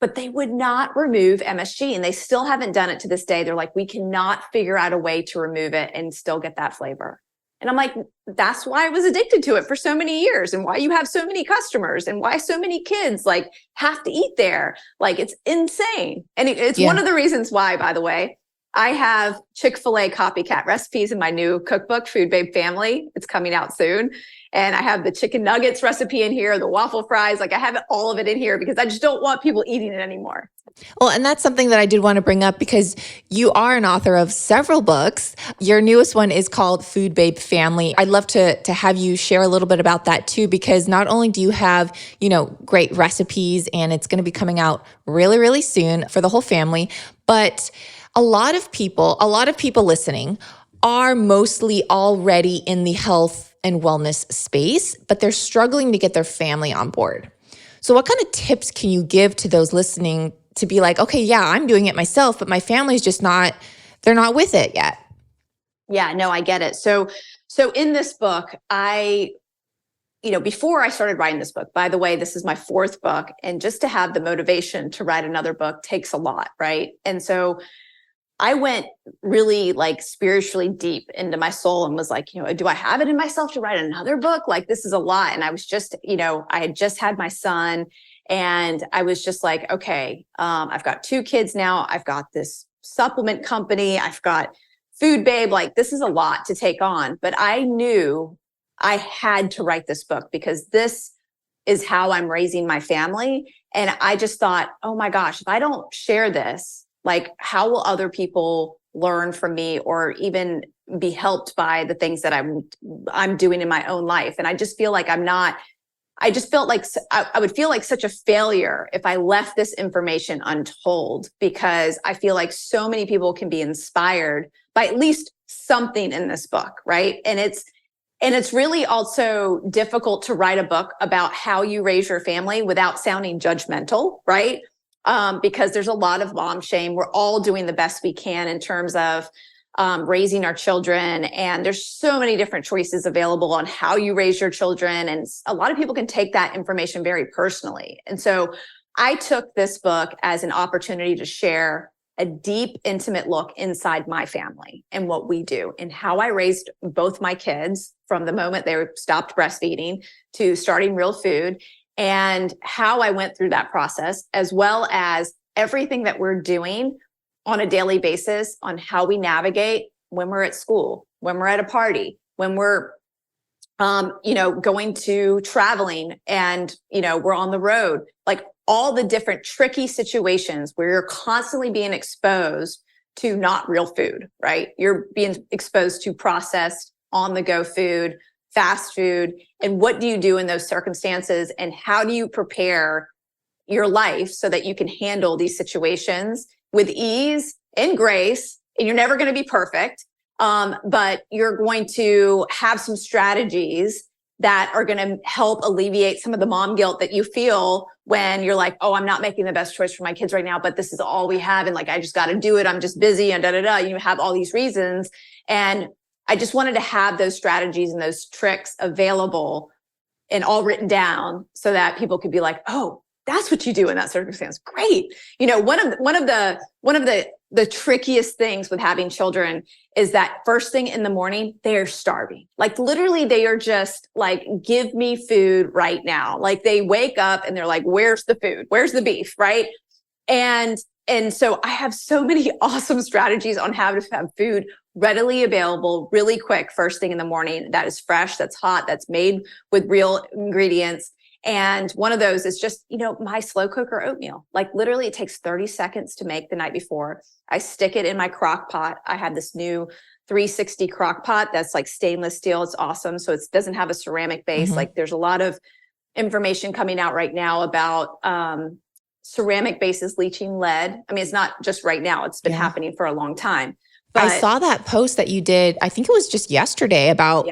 But they would not remove MSG, and they still haven't done it to this day. They're like, we cannot figure out a way to remove it and still get that flavor. And I'm like, that's why I was addicted to it for so many years, and why you have so many customers, and why so many kids like have to eat there. Like, it's insane. And it's one of the reasons why, by the way, I have Chick-fil-A copycat recipes in my new cookbook, Food Babe Family. It's coming out soon. And I have the chicken nuggets recipe in here, the waffle fries. Like, I have all of it in here because I just don't want people eating it anymore. Well, and that's something that I did want to bring up because you are an author of several books. Your newest one is called Food Babe Family. I'd love to have you share a little bit about that too, because not only do you have, great recipes, and it's going to be coming out really, really soon for the whole family, but a lot of people listening are mostly already in the health and wellness space, but they're struggling to get their family on board. So what kind of tips can you give to those listening to be like, okay, yeah, I'm doing it myself, but my family's just they're not with it yet? Yeah, no, I get it. So in this book, before I started writing this book, by the way, this is my 4th book, and just to have the motivation to write another book takes a lot, right? And so I went really like spiritually deep into my soul and was like, do I have it in myself to write another book? Like, this is a lot. And I was just, I had just had my son, and I was just like, okay, I've got 2 kids now. I've got this supplement company. I've got Food Babe. Like, this is a lot to take on, but I knew I had to write this book because this is how I'm raising my family. And I just thought, oh my gosh, if I don't share this, like, how will other people learn from me or even be helped by the things that I'm doing in my own life? And I just feel like I just felt like I would feel like such a failure if I left this information untold, because I feel like so many people can be inspired by at least something in this book, right? And it's really also difficult to write a book about how you raise your family without sounding judgmental, right? Because there's a lot of mom shame. We're all doing the best we can in terms of raising our children. And there's so many different choices available on how you raise your children. And a lot of people can take that information very personally. And so I took this book as an opportunity to share a deep, intimate look inside my family and what we do and how I raised both my kids from the moment they stopped breastfeeding to starting real food, and how I went through that process, as well as everything that we're doing on a daily basis on how we navigate when we're at school, when we're at a party, when we're, going to traveling and, we're on the road, like all the different tricky situations where you're constantly being exposed to not real food, right? You're being exposed to processed on the go food, fast food. And what do you do in those circumstances? And how do you prepare your life so that you can handle these situations with ease and grace? And you're never going to be perfect, but you're going to have some strategies that are going to help alleviate some of the mom guilt that you feel when you're like, oh, I'm not making the best choice for my kids right now, but this is all we have. And like, I just got to do it. I'm just busy and You have all these reasons. And I just wanted to have those strategies and those tricks available and all written down so that people could be like, oh, that's what you do in that circumstance. Great. One of the trickiest things with having children is that first thing in the morning, they are starving. Like, literally, they are just like, give me food right now. Like, they wake up and they're like, where's the food? Where's the beef? Right. And so I have so many awesome strategies on how to have food readily available, really quick, first thing in the morning, that is fresh, that's hot, that's made with real ingredients. And one of those is just, my slow cooker oatmeal. Like, literally, it takes 30 seconds to make the night before. I stick it in my crock pot. I have this new 360 crock pot that's like stainless steel. It's awesome. So it doesn't have a ceramic base. Mm-hmm. Like, there's a lot of information coming out right now about ceramic bases leaching lead. I mean, it's not just right now. It's been happening for a long time. But I saw that post that you did, I think it was just yesterday, about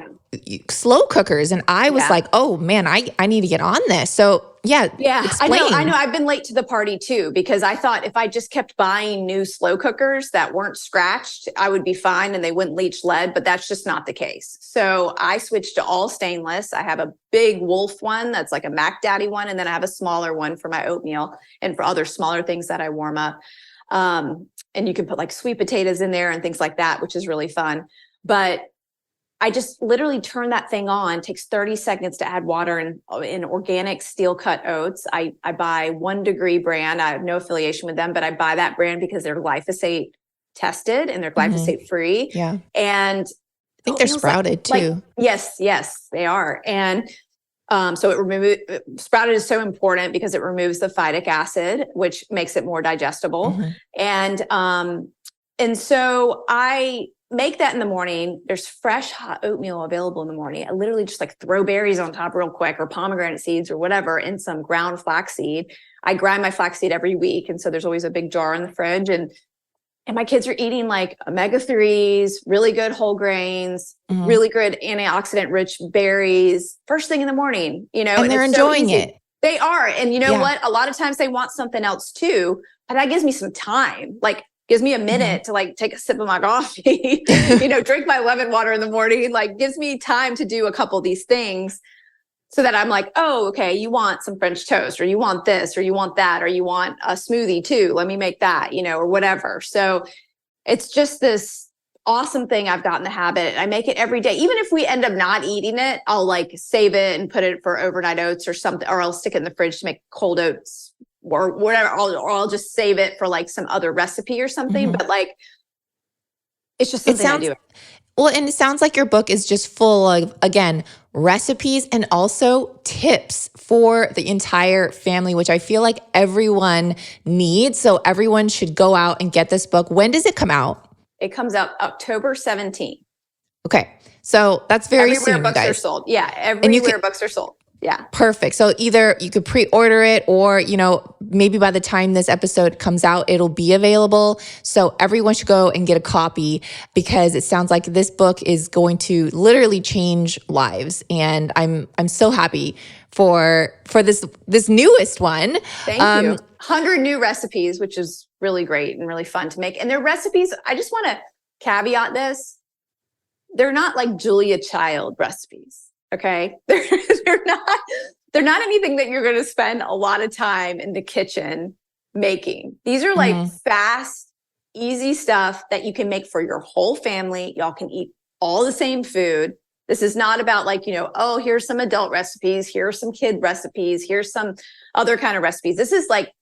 slow cookers. And I was like, oh man, I need to get on this. So explain. I know. I've been late to the party too, because I thought if I just kept buying new slow cookers that weren't scratched, I would be fine and they wouldn't leach lead, but that's just not the case. So I switched to all stainless. I have a big Wolf one that's like a Mac Daddy one. And then I have a smaller one for my oatmeal and for other smaller things that I warm up. And you can put like sweet potatoes in there and things like that, which is really fun. But I just literally turn that thing on. It takes 30 seconds to add water in organic steel cut oats. I buy 1 Degree brand. I have no affiliation with them, but I buy that brand because they're glyphosate tested and they're glyphosate free. Yeah. And I think they're sprouted too. Yes, they are. And so sprouted is so important because it removes the phytic acid, which makes it more digestible. And so I make that in the morning. There's fresh hot oatmeal available in the morning. I literally just like throw berries on top real quick, or pomegranate seeds or whatever, and some ground flaxseed. I grind my flaxseed every week. And so there's always a big jar in the fridge. And my kids are eating like omega-3s, really good whole grains, really good antioxidant rich berries, first thing in the morning, and they're enjoying it. They are. And you know what? A lot of times they want something else too, but that gives me some time. Like, gives me a minute to like take a sip of my coffee, drink my lemon water in the morning, like gives me time to do a couple of these things so that I'm like, oh, okay, you want some French toast, or you want this, or you want that, or you want a smoothie too. Let me make that, or whatever. So it's just this awesome thing I've gotten the habit. I make it every day. Even if we end up not eating it, I'll like save it and put it for overnight oats or something, or I'll stick it in the fridge to make cold oats or whatever, or I'll just save it for like some other recipe or something. But like, it's just something I do. Well, and it sounds like your book is just full of, again, recipes and also tips for the entire family, which I feel like everyone needs. So everyone should go out and get this book. When does it come out? It comes out October 17th. Okay. So that's very soon, everywhere books you guys. are sold. Yeah. Everywhere books are sold. Yeah. Perfect. So either you could pre-order it, or, maybe by the time this episode comes out, it'll be available. So everyone should go and get a copy, because it sounds like this book is going to literally change lives. And I'm so happy for this newest one. Thank you. 100 new recipes, which is really great and really fun to make. And their recipes, I just want to caveat this. They're not like Julia Child recipes. Okay. They're not anything that you're going to spend a lot of time in the kitchen making. These are like fast, easy stuff that you can make for your whole family. Y'all can eat all the same food. This is not about like, oh, here's some adult recipes. Here's some kid recipes. Here's some other kind of recipes. This is like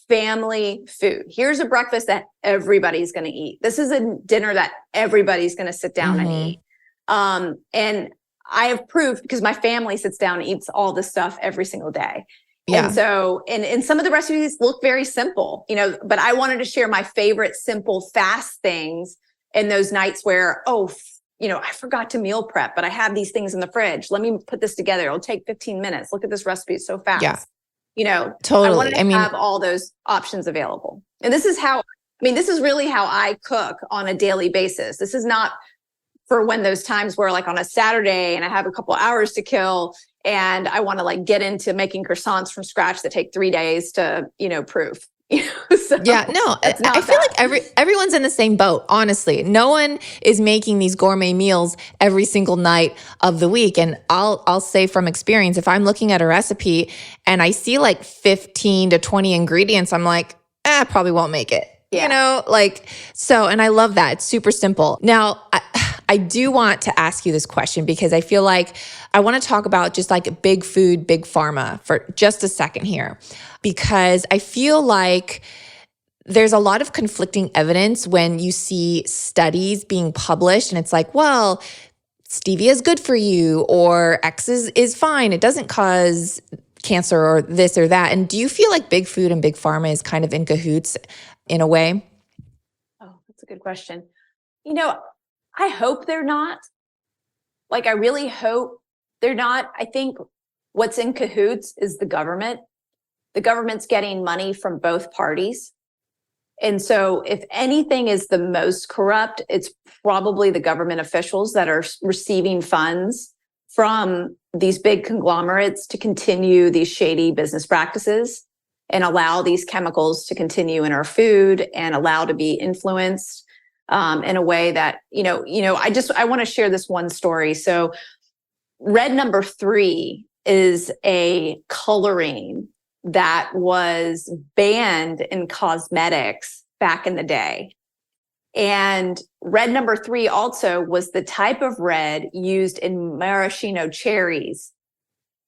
family food. Here's a breakfast that everybody's going to eat. This is a dinner that everybody's going to sit down and eat. And I have proved, because my family sits down and eats all this stuff every single day. Yeah. And so, and some of the recipes look very simple, but I wanted to share my favorite simple, fast things in those nights where, I forgot to meal prep, but I have these things in the fridge. Let me put this together. It'll take 15 minutes. Look at this recipe. It's so fast. Yeah. Totally. I wanted to have all those options available. And this is really how I cook on a daily basis. This is not for when those times where like on a Saturday and I have a couple hours to kill and I want to like get into making croissants from scratch that take 3 days to, proof. So yeah, no, I feel like everyone's in the same boat, honestly. No one is making these gourmet meals every single night of the week. And I'll say from experience, if I'm looking at a recipe and I see like 15 to 20 ingredients, I'm like, I probably won't make it. Yeah. And I love that. It's super simple. Now, I do want to ask you this question, because I feel like I want to talk about just like big food, big pharma for just a second here, because I feel like there's a lot of conflicting evidence when you see studies being published and it's like, well, stevia is good for you, or X is fine. It doesn't cause cancer or this or that. And do you feel like big food and big pharma is kind of in cahoots in a way? Oh, that's a good question. I hope they're not. Like, I really hope they're not. I think what's in cahoots is the government. The government's getting money from both parties. And so if anything is the most corrupt, it's probably the government officials that are receiving funds from these big conglomerates to continue these shady business practices and allow these chemicals to continue in our food and allow to be influenced in a way that, I want to share this one story. So red number 3 is a coloring that was banned in cosmetics back in the day. And red number 3 also was the type of red used in maraschino cherries.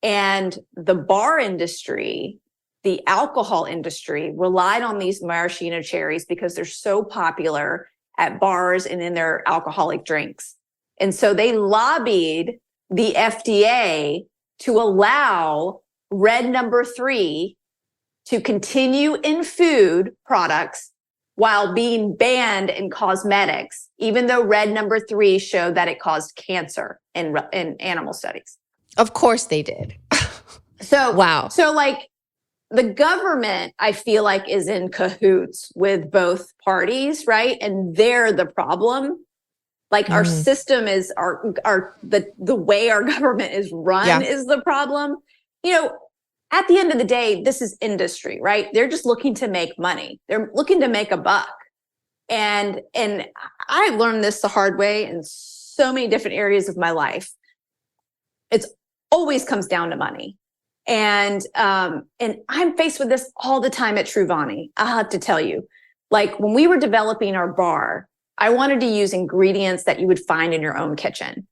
And the bar industry, the alcohol industry, relied on these maraschino cherries because they're so popular at bars and in their alcoholic drinks. And so they lobbied the FDA to allow red number 3 to continue in food products while being banned in cosmetics, even though red number 3 showed that it caused cancer in animal studies. Of course they did. So, wow. So like the government, I feel like, is in cahoots with both parties, right? And they're the problem. Like our system is the way our government is run is the problem. At the end of the day, this is industry, right? They're just looking to make money. They're looking to make a buck. And I learned this the hard way in so many different areas of my life. It's always comes down to money. And I'm faced with this all the time at True Vani. I'll have to tell you, like when we were developing our bar, I wanted to use ingredients that you would find in your own kitchen.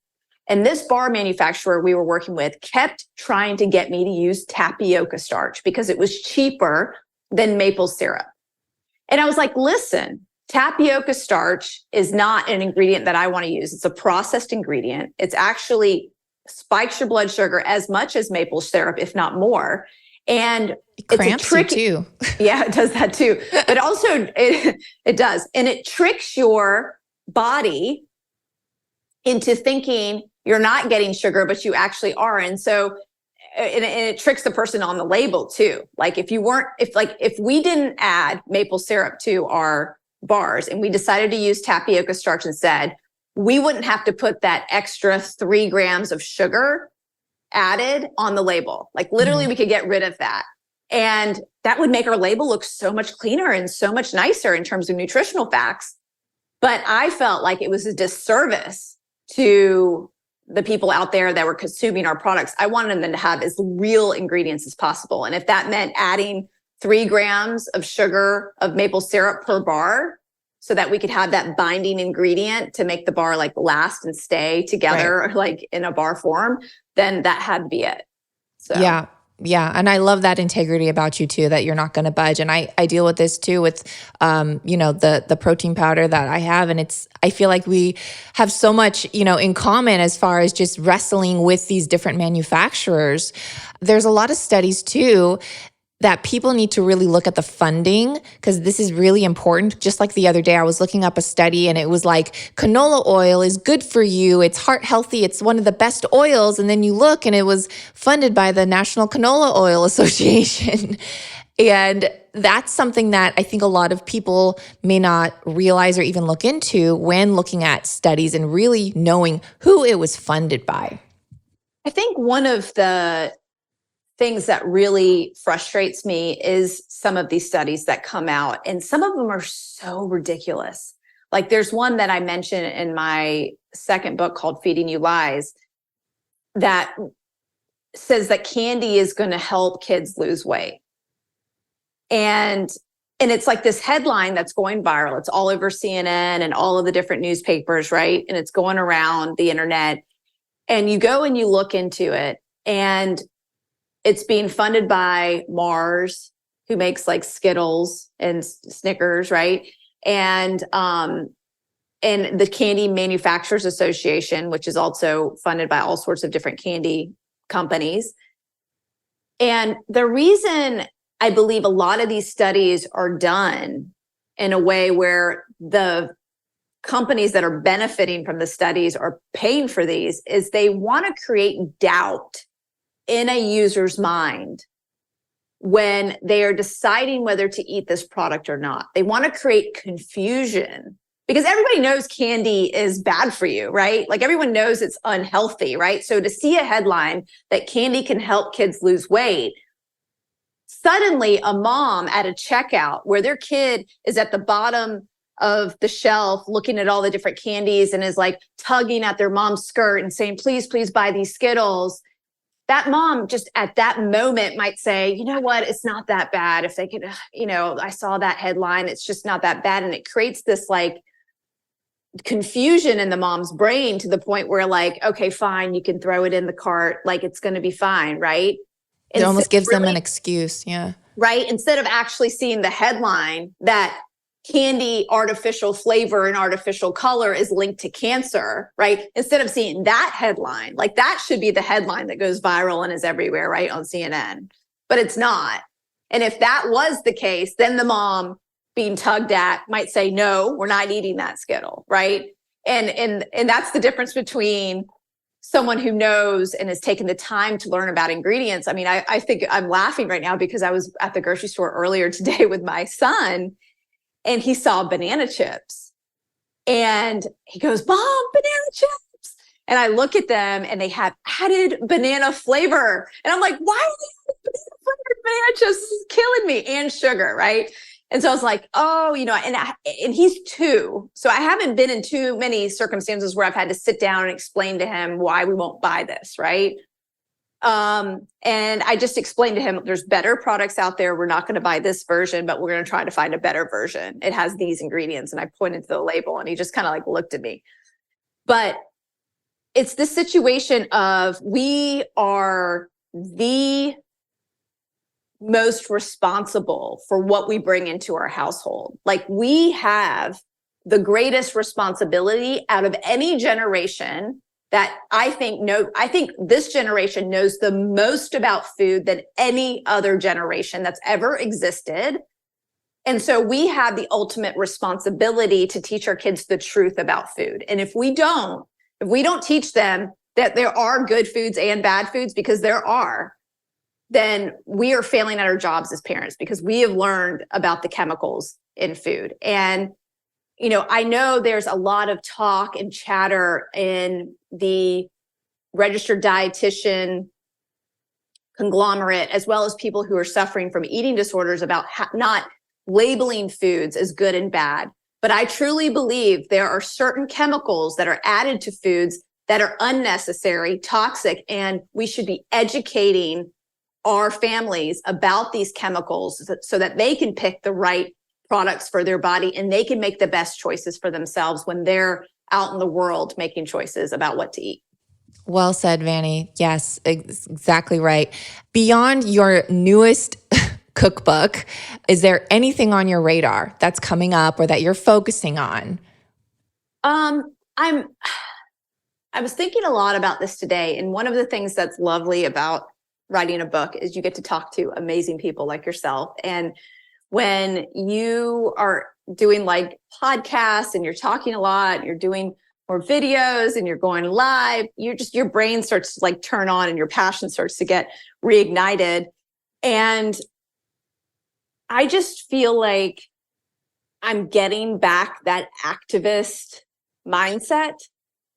And this bar manufacturer we were working with kept trying to get me to use tapioca starch because it was cheaper than maple syrup. And I was like, listen, tapioca starch is not an ingredient that I want to use. It's a processed ingredient. It's actually spikes your blood sugar as much as maple syrup, if not more. And it cramps you too. Yeah, it does that too. But also it does. And it tricks your body into thinking you're not getting sugar, but you actually are. And so, and it tricks the person on the label too. Like if we didn't add maple syrup to our bars and we decided to use tapioca starch instead, we wouldn't have to put that extra 3 grams of sugar added on the label. Like literally we could get rid of that. And that would make our label look so much cleaner and so much nicer in terms of nutritional facts. But I felt like it was a disservice to the people out there that were consuming our products. I wanted them to have as real ingredients as possible. And if that meant adding 3 grams of sugar of maple syrup per bar so that we could have that binding ingredient to make the bar like last and stay together, like in a bar form, then that had to be it. So Yeah. And I love that integrity about you too, that you're not going to budge. And I deal with this too with, the protein powder that I have. And I feel like we have so much, in common as far as just wrestling with these different manufacturers. There's a lot of studies too that people need to really look at the funding because this is really important. Just like the other day, I was looking up a study and it was like canola oil is good for you. It's heart healthy. It's one of the best oils. And then you look and it was funded by the National Canola Oil Association. And that's something that I think a lot of people may not realize or even look into when looking at studies and really knowing who it was funded by. I think one of the things that really frustrates me is some of these studies that come out, and some of them are so ridiculous. Like there's one that I mentioned in my second book called Feeding You Lies that says that candy is going to help kids lose weight. And it's like this headline that's going viral. It's all over CNN and all of the different newspapers, right? And it's going around the internet. And you go and you look into it, and it's being funded by Mars, who makes like Skittles and Snickers, right? And the Candy Manufacturers Association, which is also funded by all sorts of different candy companies. And the reason I believe a lot of these studies are done in a way where the companies that are benefiting from the studies are paying for these is they want to create doubt in a user's mind when they are deciding whether to eat this product or not. They want to create confusion because everybody knows candy is bad for you, right? Like everyone knows it's unhealthy, right? So to see a headline that candy can help kids lose weight, suddenly a mom at a checkout where their kid is at the bottom of the shelf looking at all the different candies and is like tugging at their mom's skirt and saying, please, please buy these Skittles. That mom just at that moment might say, you know what, it's not that bad. If they could, I saw that headline, it's just not that bad. And it creates this like confusion in the mom's brain to the point where like, okay, fine, you can throw it in the cart. Like it's going to be fine. Right. It almost gives them an excuse. Yeah. Right. Instead of actually seeing the headline that candy, artificial flavor and artificial color is linked to cancer, right? Instead of seeing that headline, like that should be the headline that goes viral and is everywhere, right? On CNN, but it's not. And if that was the case, then the mom being tugged at might say, no, we're not eating that Skittle, right? And that's the difference between someone who knows and has taken the time to learn about ingredients. I mean, I think I'm laughing right now because I was at the grocery store earlier today with my son and he saw banana chips and he goes, Mom, banana chips. And I look at them and they have added banana flavor. And I'm like, why are they banana flavored banana chips? This is killing me, and sugar, right? And so I was like, oh, and he's 2. So I haven't been in too many circumstances where I've had to sit down and explain to him why we won't buy this, right? And I just explained to him, there's better products out there. We're not going to buy this version, but we're going to try to find a better version. It has these ingredients. And I pointed to the label and he just kind of like looked at me. But it's this situation of we are the most responsible for what we bring into our household. Like we have the greatest responsibility out of any generation that I think this generation knows the most about food than any other generation that's ever existed. And so we have the ultimate responsibility to teach our kids the truth about food. And if we don't teach them that there are good foods and bad foods, because there are, then we are failing at our jobs as parents because we have learned about the chemicals in food. And I know there's a lot of talk and chatter in the registered dietitian conglomerate, as well as people who are suffering from eating disorders about not labeling foods as good and bad. But I truly believe there are certain chemicals that are added to foods that are unnecessary, toxic, and we should be educating our families about these chemicals so that they can pick the right products for their body and they can make the best choices for themselves when they're out in the world making choices about what to eat. Well said, Vani. Yes, exactly right. Beyond your newest cookbook, is there anything on your radar that's coming up or that you're focusing on? I was thinking a lot about this today, and one of the things that's lovely about writing a book is you get to talk to amazing people like yourself. And when you are doing like podcasts and you're talking a lot, and you're doing more videos and you're going live, your brain starts to like turn on and your passion starts to get reignited. And I just feel like I'm getting back that activist mindset.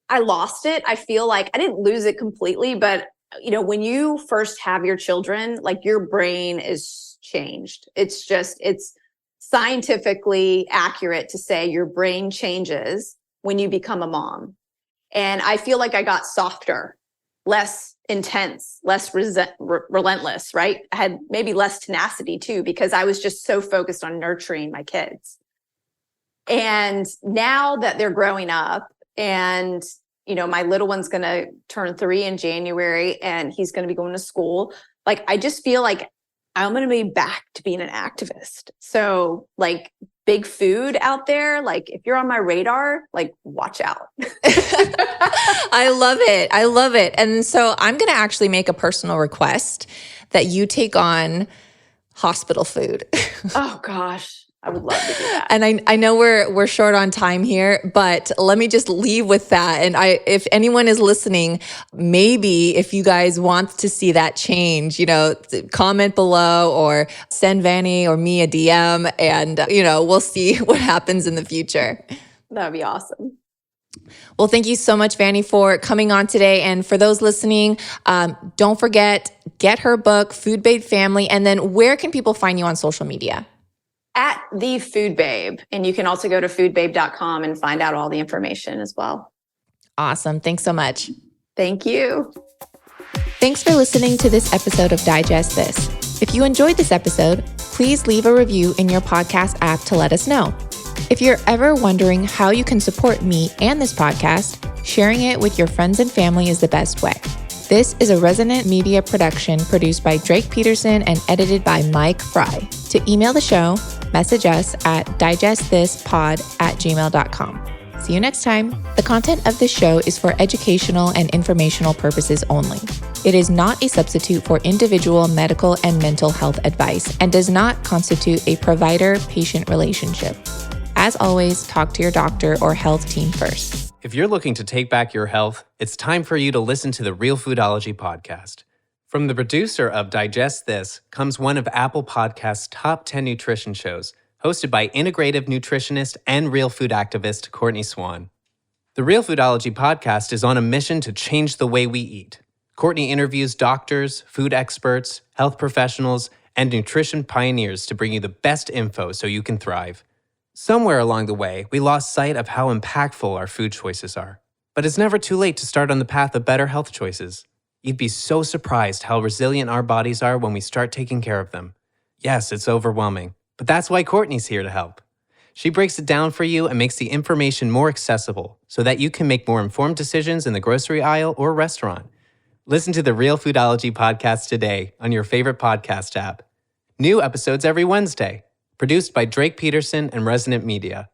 I lost it. I feel like I didn't lose it completely, but when you first have your children, like your brain is changed. It's scientifically accurate to say your brain changes when you become a mom. And I feel like I got softer, less intense, less relentless, right? I had maybe less tenacity too, because I was just so focused on nurturing my kids. And now that they're growing up and my little one's going to turn 3 in January and he's going to be going to school. Like, I just feel like I'm going to be back to being an activist. So like big food out there, like if you're on my radar, like watch out. I love it. I love it. And so I'm going to actually make a personal request that you take on hospital food. Oh gosh. I would love to do that. And I know we're short on time here, but let me just leave with that. And if anyone is listening, maybe if you guys want to see that change, comment below or send Vani or me a DM and, we'll see what happens in the future. That would be awesome. Well, thank you so much, Vani, for coming on today. And for those listening, don't forget, get her book, Food Babe Family. And then where can people find you on social media? At The Food Babe. And you can also go to foodbabe.com and find out all the information as well. Awesome. Thanks so much. Thank you. Thanks for listening to this episode of Digest This. If you enjoyed this episode, please leave a review in your podcast app to let us know. If you're ever wondering how you can support me and this podcast, sharing it with your friends and family is the best way. This is a Resonant Media production produced by Drake Peterson and edited by Mike Fry. To email the show, message us at digestthispod@gmail.com. See you next time. The content of this show is for educational and informational purposes only. It is not a substitute for individual medical and mental health advice and does not constitute a provider-patient relationship. As always, talk to your doctor or health team first. If you're looking to take back your health, it's time for you to listen to the Real Foodology podcast. From the producer of Digest This comes one of Apple Podcast's top 10 nutrition shows, hosted by integrative nutritionist and real food activist Courtney Swan. The Real Foodology podcast is on a mission to change the way we eat. Courtney interviews doctors, food experts, health professionals, and nutrition pioneers to bring you the best info so you can thrive. Somewhere along the way, we lost sight of how impactful our food choices are. But it's never too late to start on the path of better health choices. You'd be so surprised how resilient our bodies are when we start taking care of them. Yes, it's overwhelming. But that's why Courtney's here to help. She breaks it down for you and makes the information more accessible so that you can make more informed decisions in the grocery aisle or restaurant. Listen to the Real Foodology podcast today on your favorite podcast app. New episodes every Wednesday. Produced by Drake Peterson and Resonant Media.